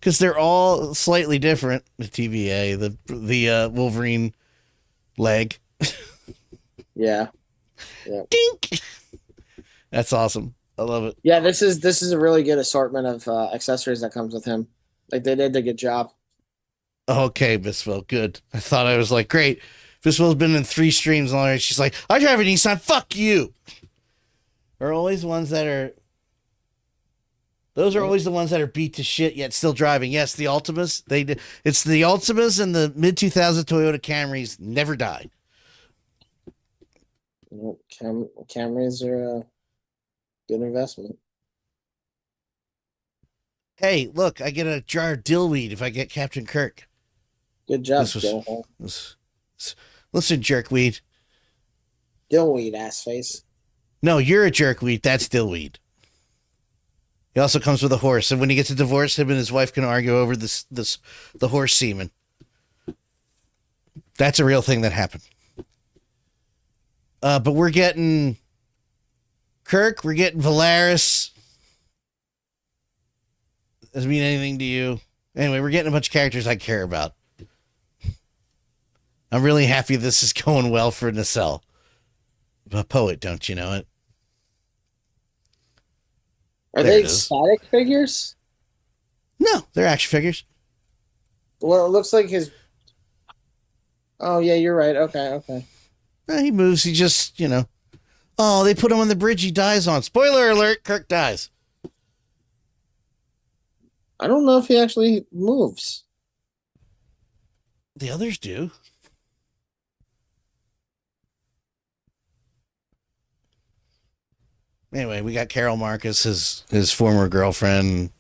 because they're all slightly different. The TVA, the Wolverine leg.
Yeah.
Dink. That's awesome. I love it.
Yeah, this is a really good assortment of accessories that comes with him. Like, they did a good job.
Okay, Bissville, good. I thought I was like, great. Bissville's been in 3 streams already. She's like, I drive a Nissan. Fuck you. Are always the ones that are. Those are always the ones that are beat to shit yet still driving. Yes, the Ultimas. It's the Ultimas and the mid-2000 Toyota Camrys never die.
Camrys are a good investment.
Hey, look, I get a jar of dillweed if I get Captain Kirk.
Good job,
listen, jerkweed.
Dillweed, ass face.
No, you're a jerkweed. That's dillweed. He also comes with a horse, and when he gets a divorce, him and his wife can argue over the horse semen. That's a real thing that happened. But we're getting Kirk. We're getting Valaris. Doesn't mean anything to you. Anyway, we're getting a bunch of characters I care about. I'm really happy this is going well for Nacelle. A poet, don't you know it?
Are they static figures?
No, they're action figures.
Well, it looks like his... Oh, yeah, you're right. Okay.
He moves. He just, Oh, they put him on the bridge he dies on. Spoiler alert, Kirk dies.
I don't know if he actually moves.
The others do. Anyway, we got Carol Marcus, his former girlfriend,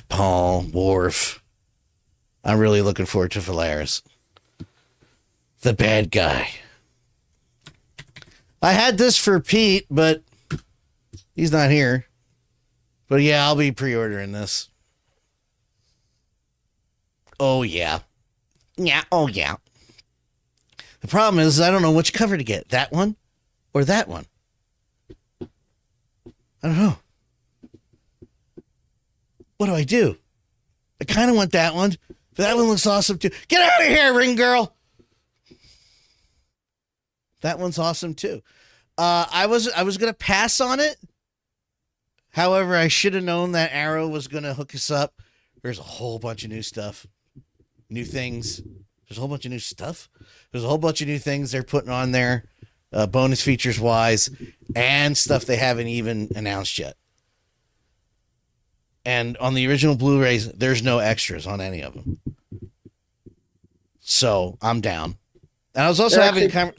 Paul, Worf. I'm really looking forward to Valaris. The bad guy. I had this for Pete, but he's not here. But yeah, I'll be pre-ordering this. Oh, yeah. Yeah, oh, yeah. The problem is I don't know which cover to get. That one or that one. I don't know. What do I do? I kind of want that one, but that one looks awesome too. Get out of here, ring girl. That one's awesome too. I was going to pass on it. However, I should have known that Arrow was going to hook us up. There's a whole bunch of new stuff. New things. There's a whole bunch of new stuff. There's a whole bunch of new things they're putting on there, bonus features wise, and stuff they haven't even announced yet. And on the original Blu-rays, there's no extras on any of them. So I'm down. And I was also having Go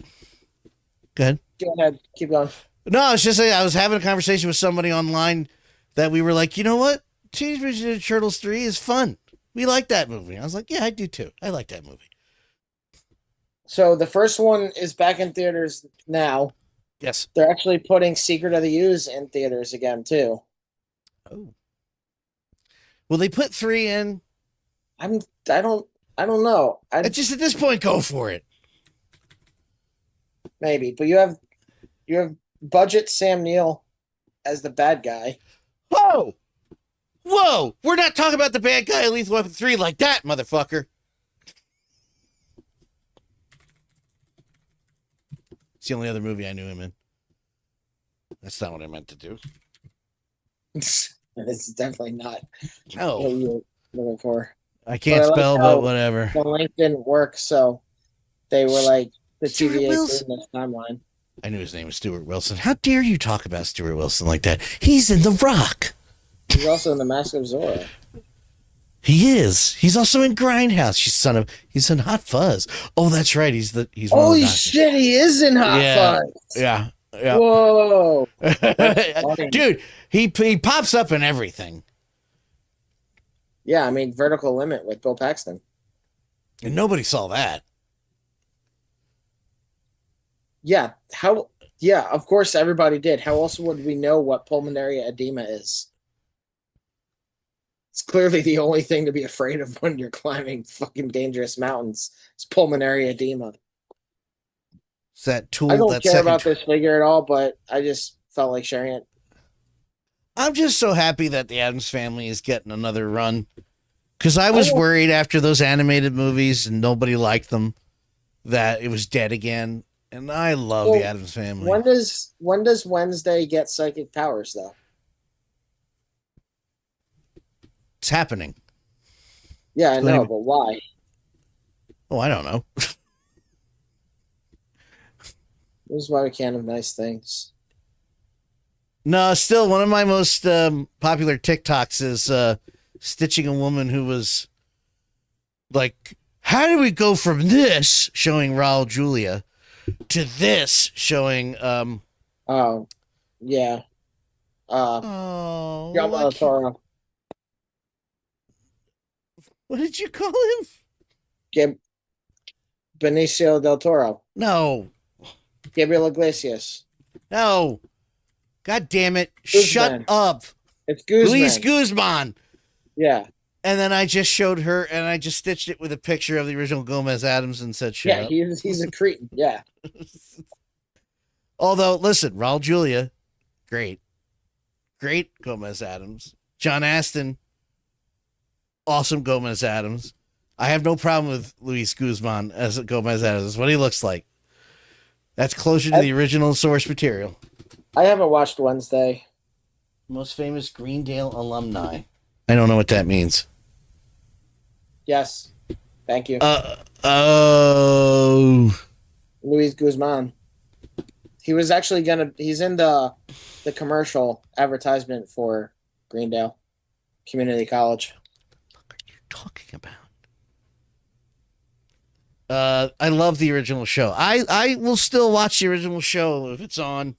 ahead.
Go ahead. Keep going.
No, I was just saying, I was having a conversation with somebody online that we were like, you know what? Teenage Mutant Ninja Turtles 3 is fun. We like that movie. I was like, yeah, I do too. I like that movie.
So the first one is back in theaters now.
Yes.
They're actually putting Secret of the Use in theaters again too.
Oh. Will they put 3 in?
I don't know.
Just at this point, go for it.
Maybe, but you have budget Sam Neill as the bad guy.
Whoa! Whoa! We're not talking about the bad guy in Lethal Weapon 3 like that, motherfucker. It's the only other movie I knew him in. That's not what I meant to do.
It's definitely not
No.
what you're looking for.
I can't spell, but whatever.
The link didn't work, so they were like, the
Stuart
TVA
Wilson.
in this timeline.
I knew his name was Stuart Wilson. How dare you talk about Stuart Wilson like that? He's in The Rock.
He's also in The Mask of Zorro.
He is. He's also in Grindhouse. He's in Hot Fuzz. Oh, that's right. He's one
Holy
of the
shit, he is in Hot Fuzz.
Yeah.
Whoa.
Dude, he pops up in everything.
Yeah, I mean, Vertical Limit with Bill Paxton.
And nobody saw that.
Yeah, yeah, of course everybody did. How else would we know what pulmonary edema is? It's clearly the only thing to be afraid of when you're climbing fucking dangerous mountains. It's pulmonary edema.
It's that tool.
I don't care about this figure at all, but I just felt like sharing it.
I'm just so happy that the Addams Family is getting another run. Because I was worried after those animated movies and nobody liked them that it was dead again. And I love the Addams Family.
When does Wednesday get psychic powers, though?
It's happening.
Yeah, I know, but why?
Oh, I don't know.
This is why we can't have nice things.
No, still one of my most popular TikToks is stitching a woman who was like, how do we go from this showing Raul Julia to this showing
oh yeah
Guillermo
del Toro.
What did you call him?
Benicio del Toro.
No.
Gabriel Iglesias.
No. God damn it.
Guzman.
Shut up.
It's Guzman.
Luis Guzman.
Yeah.
And then I just showed her and I just stitched it with a picture of the original Gomez Addams and said, shut up.
He's a cretin. Yeah.
Although, listen, Raul Julia, great. Great Gomez Addams. John Aston, awesome Gomez Addams. I have no problem with Luis Guzman as a Gomez Addams. That's what he looks like. That's closer to the original source material.
I haven't watched Wednesday.
Most famous Greendale alumni. I don't know what that means.
Yes. Thank you. Luis Guzman. He was actually he's in the commercial advertisement for Greendale Community College.
What are you talking about? I love the original show. I will still watch the original show if it's on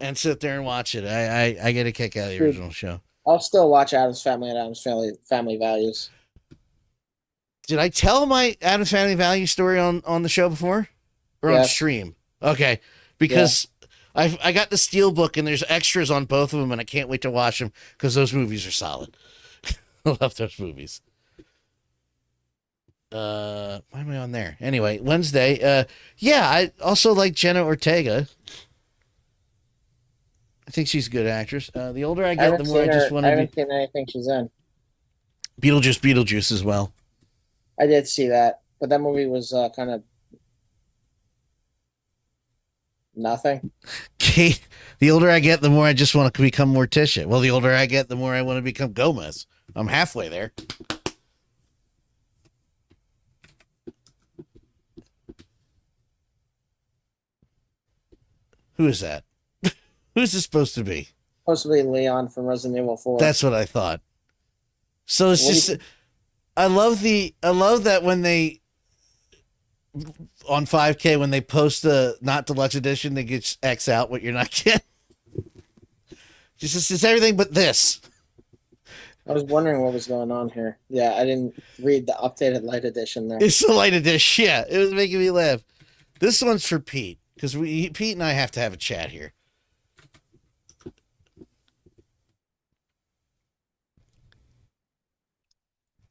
and sit there and watch it. I get a kick out of the original show.
I'll still watch Addams Family and Addams Family Values.
Did I tell my Addams Family Value story on the show before? Or on stream? Okay. Because I got the Steelbook and there's extras on both of them and I can't wait to watch them because those movies are solid. I love those movies. Why am I on there? Anyway, Wednesday. I also like Jenna Ortega. I think she's a good actress. The older I get, the more I just want to.
I haven't seen anything she's in.
Beetlejuice as well.
I did see that, but that movie was kind of nothing.
Kate, the older I get, the more I just want to become Morticia. Well, the older I get, the more I want to become Gomez. I'm halfway there. Who is that? Who's this supposed to be?
Supposed to be Leon from Resident Evil 4.
That's what I thought. So it's just, I love that when they, on 5K, when they post the not deluxe edition, they get X out what you're not getting. Just it's everything but this.
I was wondering what was going on here. Yeah, I didn't read the updated light edition there.
It's the light edition. Yeah, it was making me laugh. This one's for Pete, because Pete and I have to have a chat here.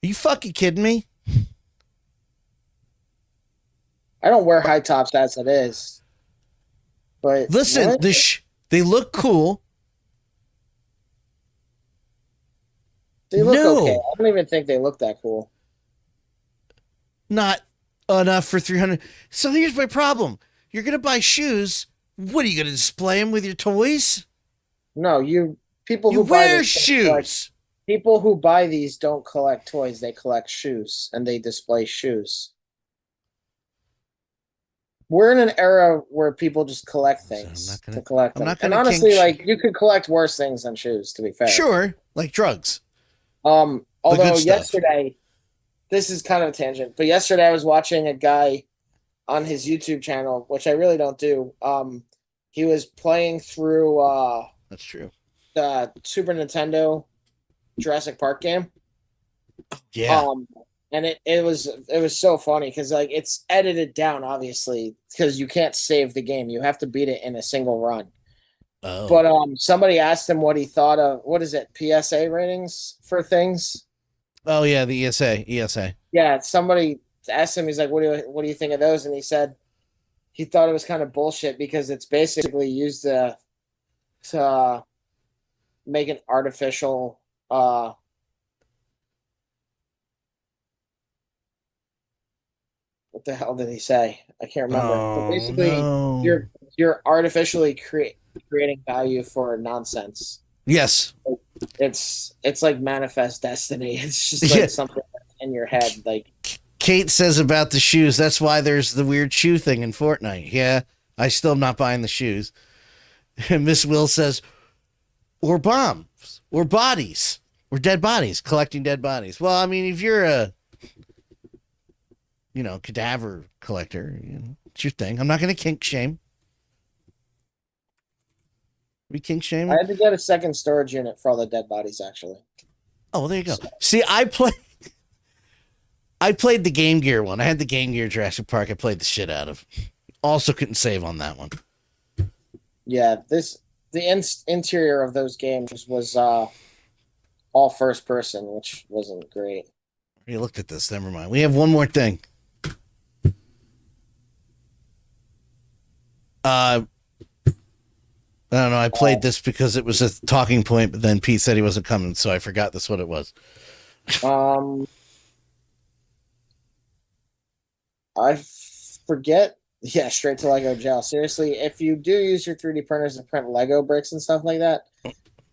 Are you fucking kidding me?
I don't wear high tops as it is. But
listen,
what?
they look cool.
They look okay. I don't even think they look that cool.
Not enough for 300. So here's my problem. You're going to buy shoes. What are you going to display them with your toys?
No, people who
wear
buy
shoes.
People who buy these don't collect toys. They collect shoes and they display shoes. We're in an era where people just collect things to collect them. And honestly, like, you could collect worse things than shoes, to be fair.
Sure, like drugs.
Although yesterday, this is kind of a tangent, but yesterday I was watching a guy on his YouTube channel, which I really don't do. He was playing through
that's true.
The Super Nintendo Jurassic Park game.
Yeah.
And it was so funny because, like, it's edited down, obviously, because you can't save the game. You have to beat it in a single run.
Oh.
But somebody asked him what he thought of, what is it, PSA ratings for things?
Oh yeah, the ESA.
Yeah, somebody asked him, he's like, what do you think of those? And he said he thought it was kind of bullshit because it's basically used to make an artificial what the hell did he say? I can't remember. But basically, you're artificially creating value for nonsense.
Yes.
It's like manifest destiny. It's just like something in your head. Like
Kate says about the shoes, that's why there's the weird shoe thing in Fortnite. Yeah, I still am not buying the shoes. And Miss Will says, or bombs, or bodies, or dead bodies, collecting dead bodies. Well, I mean, if you're a cadaver collector, it's your thing. I'm not going to kink shame. We kink shame.
I had to get a second storage unit for all the dead bodies, actually.
Oh, there you go. See, I played the Game Gear one. I had the Game Gear Jurassic Park. I played the shit out of. Also couldn't save on that one.
Yeah, the interior of those games was all first person, which wasn't great.
We looked at this. Never mind. We have one more thing. I don't know. I played this because it was a talking point, but then Pete said he wasn't coming, so I forgot that's what it was.
I forget. Yeah, straight to Lego jail. Seriously, if you do use your 3D printers to print Lego bricks and stuff like that,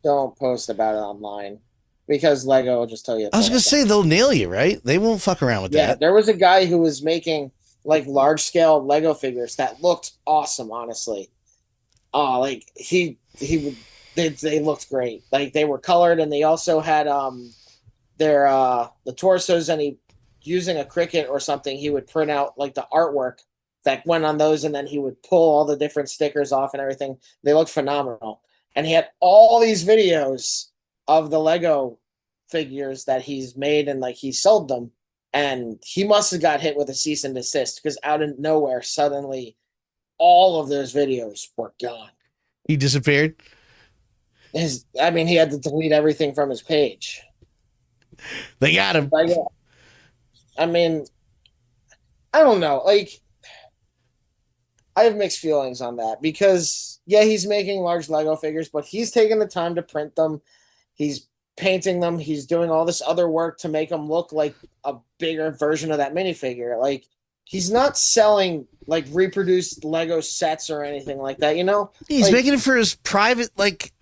don't post about it online because Lego will just tell you.
I was going to say they'll nail you, right? They won't fuck around with that.
Yeah, there was a guy who was making like large scale Lego figures that looked awesome, honestly. Like they looked great. Like they were colored and they also had the torsos, and he using a Cricut or something, he would print out like the artwork that went on those, and then he would pull all the different stickers off and everything. They looked phenomenal. And he had all these videos of the Lego figures that he's made, and like he sold them. And he must have got hit with a cease and desist because out of nowhere, suddenly all of those videos were gone.
He disappeared?
He had to delete everything from his page.
They got him.
Like, I mean, I don't know. Like, I have mixed feelings on that because, yeah, he's making large Lego figures, but he's taking the time to print them. He's painting them. He's doing all this other work to make them look like a bigger version of that minifigure. Like, he's not selling like reproduced Lego sets or anything like that, He's
like, making it for his private, like.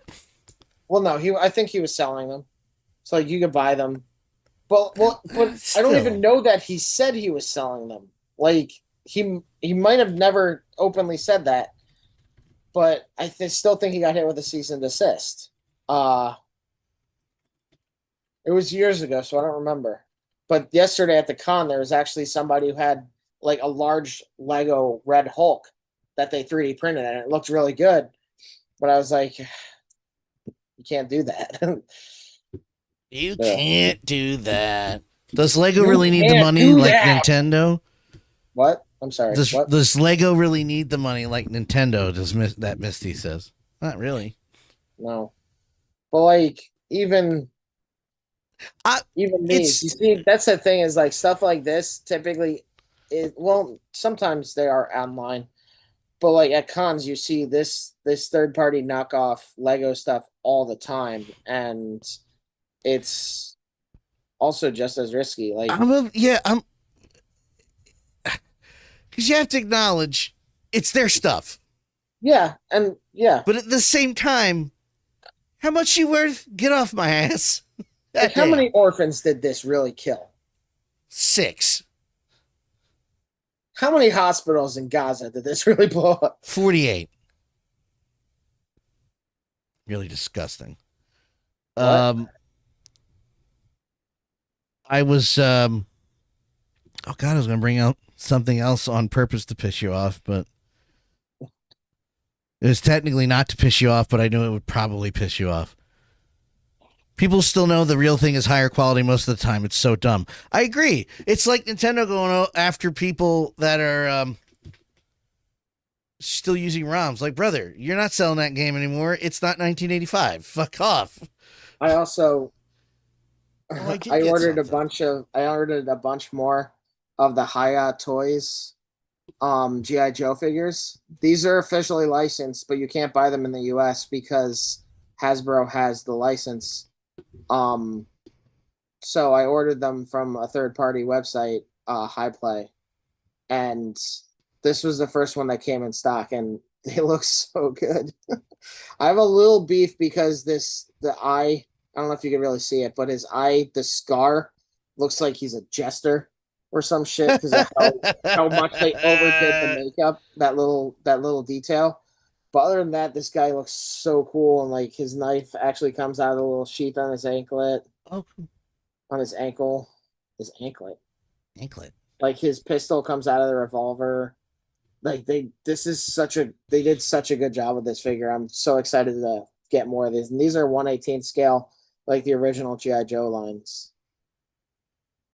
Well, no, I think he was selling them. So like you could buy them. But I don't even know that he said he was selling them. Like he might have never openly said that. but I still think he got hit with a cease and desist. It was years ago, so I don't remember. But yesterday at the con, there was actually somebody who had like a large Lego Red Hulk that they 3D printed, and it looked really good. But I was like, you can't do that.
You can't do that. Does Lego really need the money like Nintendo?
What? I'm sorry.
Does Lego really need the money like Nintendo? That Misty says. Not really.
No. But like even these, you see, that's the thing is like stuff like this typically sometimes they are online. But like at cons you see this third party knockoff Lego stuff all the time, and it's also just as risky. Like
because you have to acknowledge it's their stuff.
Yeah, and yeah.
But at the same time, how much you worth? Get off my ass.
Like, how many orphans did this really kill?
6.
How many hospitals in Gaza did this really blow up?
48. Really disgusting.
What?
I was I was going to bring out something else on purpose to piss you off, but it was technically not to piss you off, but I knew it would probably piss you off. People still know the real thing is higher quality most of the time. It's so dumb. I agree. It's like Nintendo going after people that are still using ROMs. Like, brother, you're not selling that game anymore. It's not 1985. Fuck off.
I also I ordered
something.
I ordered a bunch more of the 𝗂𝗱𝗄𝗆 G.I. Joe figures. These are officially licensed, but you can't buy them in the US because Hasbro has the license. So I ordered them from a third-party website, 𝗬𝗃𝗍, and this was the first one that came in stock, and they look so good. I have a little beef because the eye, I don't know if you can really see it, but his eye, the scar, looks like he's a jester or some shit because of how much they overdid the makeup, that little detail. But other than that, this guy looks so cool, and like his knife actually comes out of the little sheath on his anklet.
Oh,
on his ankle, anklet. Like his pistol comes out of the revolver. Like they did such a good job with this figure. I'm so excited to get more of these. And these are 1/18 scale, like the original G.I. Joe lines.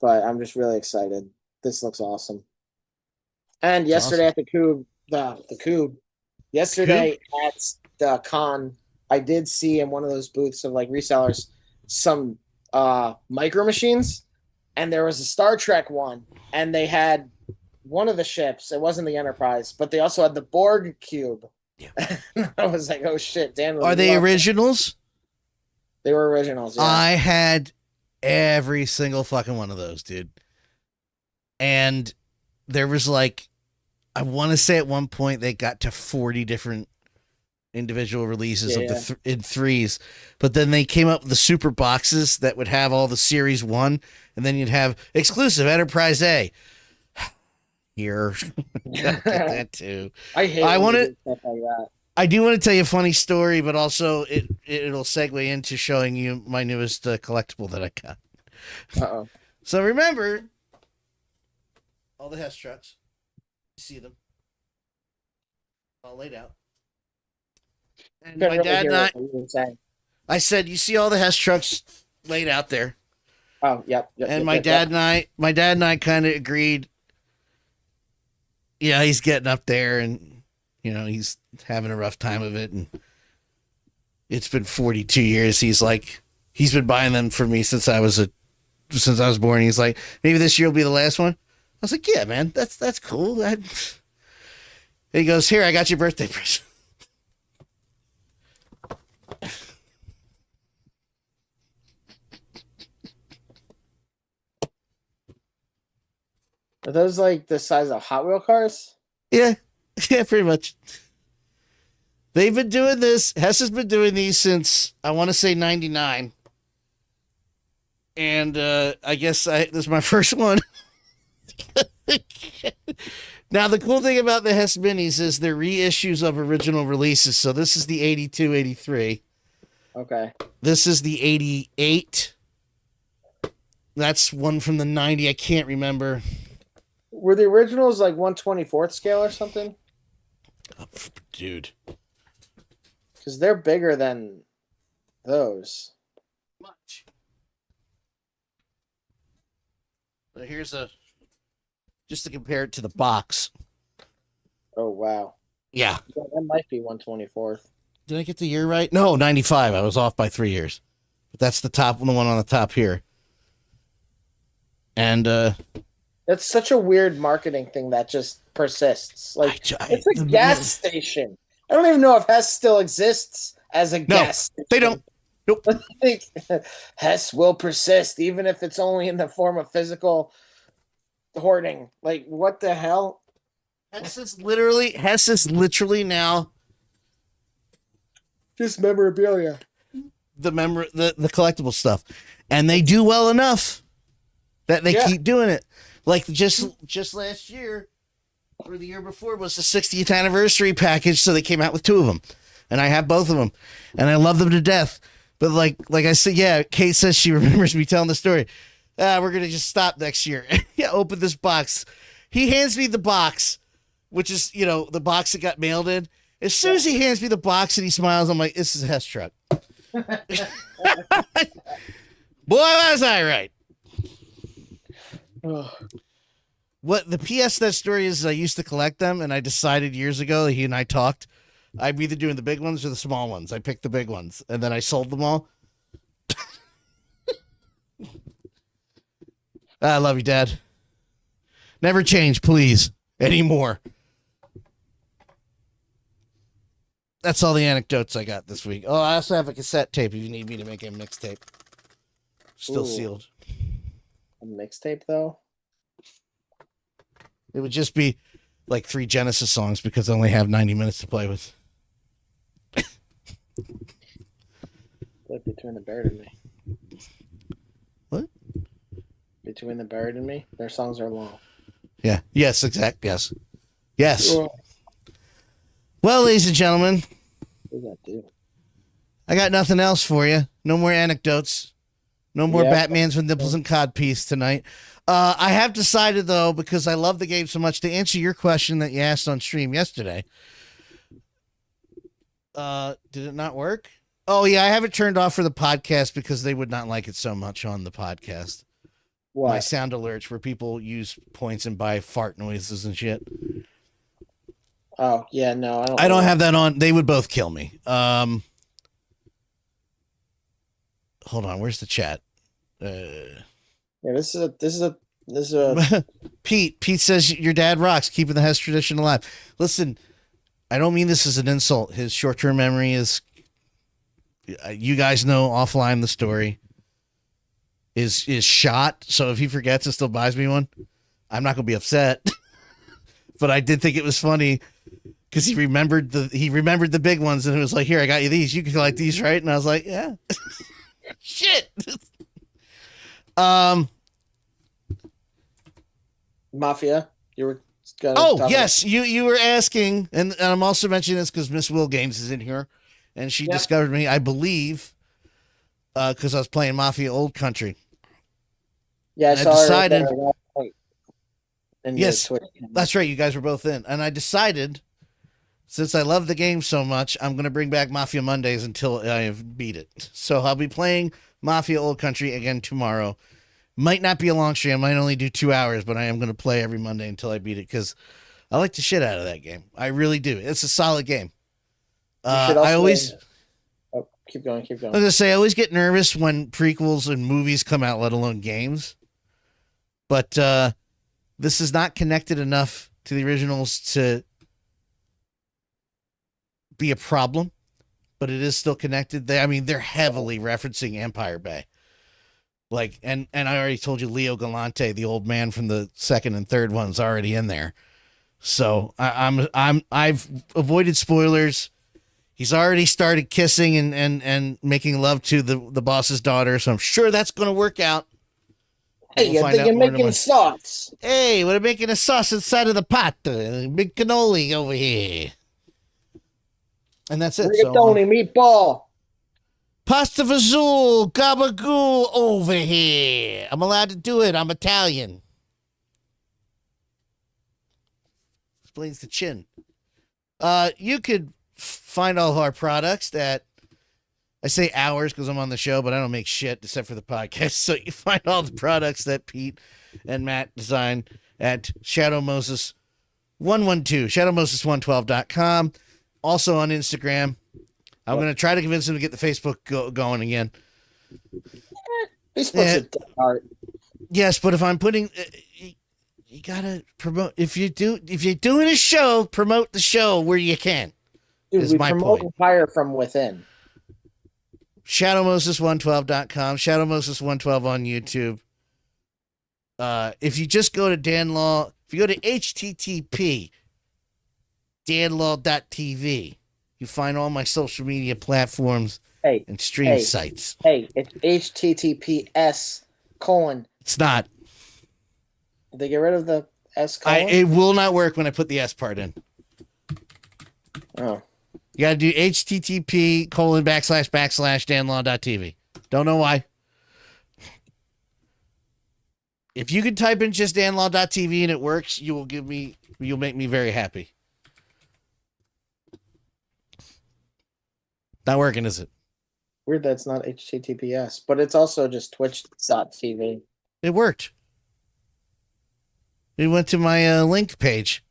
But I'm just really excited. This looks awesome. And yesterday at the Cube. Yesterday at the con, I did see in one of those booths of like resellers some micro machines, and there was a Star Trek one, and they had one of the ships. It wasn't the Enterprise, but they also had the Borg cube. Yeah. I was like, oh shit, Dan.
Are they originals?
They were originals. Yeah.
I had every single fucking one of those, dude. And there was like, I want to say at one point they got to 40 different individual releases in threes, but then they came up with the super boxes that would have all the series 1, and then you'd have exclusive Enterprise A. Here, get that too.
I hate stuff like that.
I do want to tell you a funny story, but also it'll segue into showing you my newest collectible that I got.
Uh-oh.
So remember all the Hess trucks. You see them all laid out. And my dad and I said, you see all the Hess trucks laid out there.
Oh, yep.
And my dad and I kind of agreed. Yeah, he's getting up there, and he's having a rough time of it, and it's been 42 years. He's been buying them for me since I was born. He's like, maybe this year will be the last one. I was like, yeah, man, that's cool. And he goes, here, I got your birthday present.
Are those like the size of Hot Wheel cars?
Yeah, pretty much. They've been doing this. Hess has been doing these since, I want to say, 99. And I guess this is my first one. Now, the cool thing about the Hess Minis is they're reissues of original releases. So this is the 82, 83.
Okay.
This is the 88. That's one from the 90. I can't remember.
Were the originals like 1/24th scale or something?
Oh, dude.
Because they're bigger than those.
Much. But here's just to compare it to the box.
Oh, wow.
Yeah.
That might be 1/24th.
Did I get the year right? No, 95. I was off by 3 years. But that's the one on the top here. And
that's such a weird marketing thing that just persists. Like it's a gas station. I don't even know if Hess still exists as a gas station.
They don't. Nope.
Like, Hess will persist even if it's only in the form of physical hoarding. Like what the hell?
Hess is literally now
just memorabilia.
The collectible stuff. And they do well enough that they keep doing it. Like just last year or the year before was the 60th anniversary package, so they came out with 2 of them. And I have both of them. And I love them to death. But like I said, yeah, Kate says she remembers me telling the story. We're going to just stop next year. Yeah, open this box. He hands me the box, which is, the box that got mailed in. As soon as he hands me the box and he smiles, I'm like, this is a Hess truck. Boy, was I right. What the PS that story is, I used to collect them, and I decided years ago, he and I talked, I'm either doing the big ones or the small ones. I picked the big ones, and then I sold them all. I love you, Dad. Never change, please, anymore. That's all the anecdotes I got this week. Oh, I also have a cassette tape if you need me to make a mixtape. Still sealed.
A mixtape, though?
It would just be like 3 Genesis songs because I only have 90 minutes to play with.
Like Between the Buried and Me.
What?
Between the Buried and Me? Their songs are long.
Yeah. Yes, exact. Yes. Yes. Well, ladies and gentlemen,
what does that do?
I got nothing else for you. No more anecdotes. No more Batmans with nipples and codpiece tonight. I have decided, though, because I love the game so much, to answer your question that you asked on stream yesterday. Did it not work? Oh, yeah, I have it turned off for the podcast because they would not like it so much on the podcast.
What?
My sound alerts where people use points and buy fart noises and shit.
Oh, yeah, no.
I don't have that on. They would both kill me. Hold on, where's the chat?
Yeah, this is a
Pete says your dad rocks, keeping the Hess tradition alive. Listen, I don't mean this as an insult. His short-term memory is, you guys know offline the story, is shot. So if he forgets and still buys me one, I'm not gonna be upset. But I did think it was funny because he remembered the big ones, and it was like, here, I got you these. You can collect these, right? And I was like, yeah. Shit.
Mafia. You were
yes, you were asking, and I'm also mentioning this because Miss Will Games is in here, and she discovered me, I believe, because I was playing Mafia Old Country.
Yeah, I
decided.
Yes,
that's right. You guys were both in, and I decided, since I love the game so much, I'm going to bring back Mafia Mondays until I have beat it. So I'll be playing Mafia Old Country again tomorrow. Might not be a long stream. I might only do 2 hours, but I am going to play every Monday until I beat it because I like the shit out of that game. I really do. It's a solid game. I always...
keep going.
I was going to say, I always get nervous when prequels and movies come out, let alone games. But this is not connected enough to the originals to be a problem, but it is still connected. They're heavily referencing Empire Bay. Like, and I already told you, Leo Galante, the old man from the second and third one's already in there. So I've avoided spoilers. He's already started kissing and making love to the boss's daughter. So I'm sure that's going to work out.
Hey,
We'll
you
find
think
out
you're
more
making
tomorrow.
sauce?
Hey, we're making a sauce inside of the pot. Big cannoli over here. And that's it. So,
Rigatoni, meatball.
pasta fazool, gabagool over here. I'm allowed to do it. I'm Italian. Explains the chin. You could find all of our products at, I say ours because I'm on the show, but I don't make shit except for the podcast. So you find all the products that Pete and Matt design at Shadow Moses 112, shadowmoses112.com. Also on Instagram. I'm going to try to convince him to get the Facebook going again.
Facebook's a dead art.
Yes, but if I'm putting, you gotta promote. If you're doing a show, promote the show where you can.
Dude,
is
we
my
promote
point.
fire from within.
ShadowMoses112.com, ShadowMoses112 on YouTube. If you just go to Dan Law, if you go to http danlaw.tv, you find all my social media platforms and stream sites.
Hey, it's https :
It's not.
Did they get rid of the S colon?
It will not work when I put the S part in.
Oh.
You got to do http : danlaw.tv. Don't know why. If you could type in just danlaw.tv and it works, you'll make me very happy. Not working, is it?
Weird that's not HTTPS, but it's also just twitch.tv.
It worked. It went to my link page.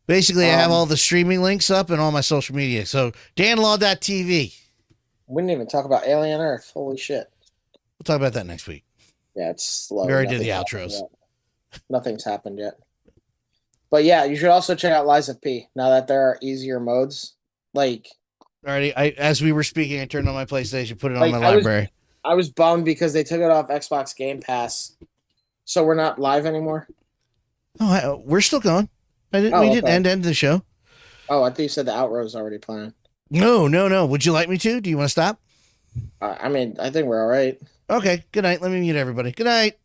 Basically, I have all the streaming links up and all my social media. So, danlaw.tv.
We didn't even talk about Alien Earth. Holy shit.
We'll talk about that next week.
Yeah, it's slow.
We already did the outros.
Nothing's happened yet. But yeah, you should also check out 𝗖cie𝗽𝗆𝗆 now that there are easier modes. Like,
already, as we were speaking, I turned on my PlayStation, put it on my library.
I was bummed because they took it off Xbox Game Pass. So we're not live anymore?
Oh, we're still going. We didn't end the show.
Oh, I thought you said the outro was already playing.
No. Would you like me to? Do you want to stop?
I mean, I think we're all right.
Okay. Good night. Let me mute everybody. Good night.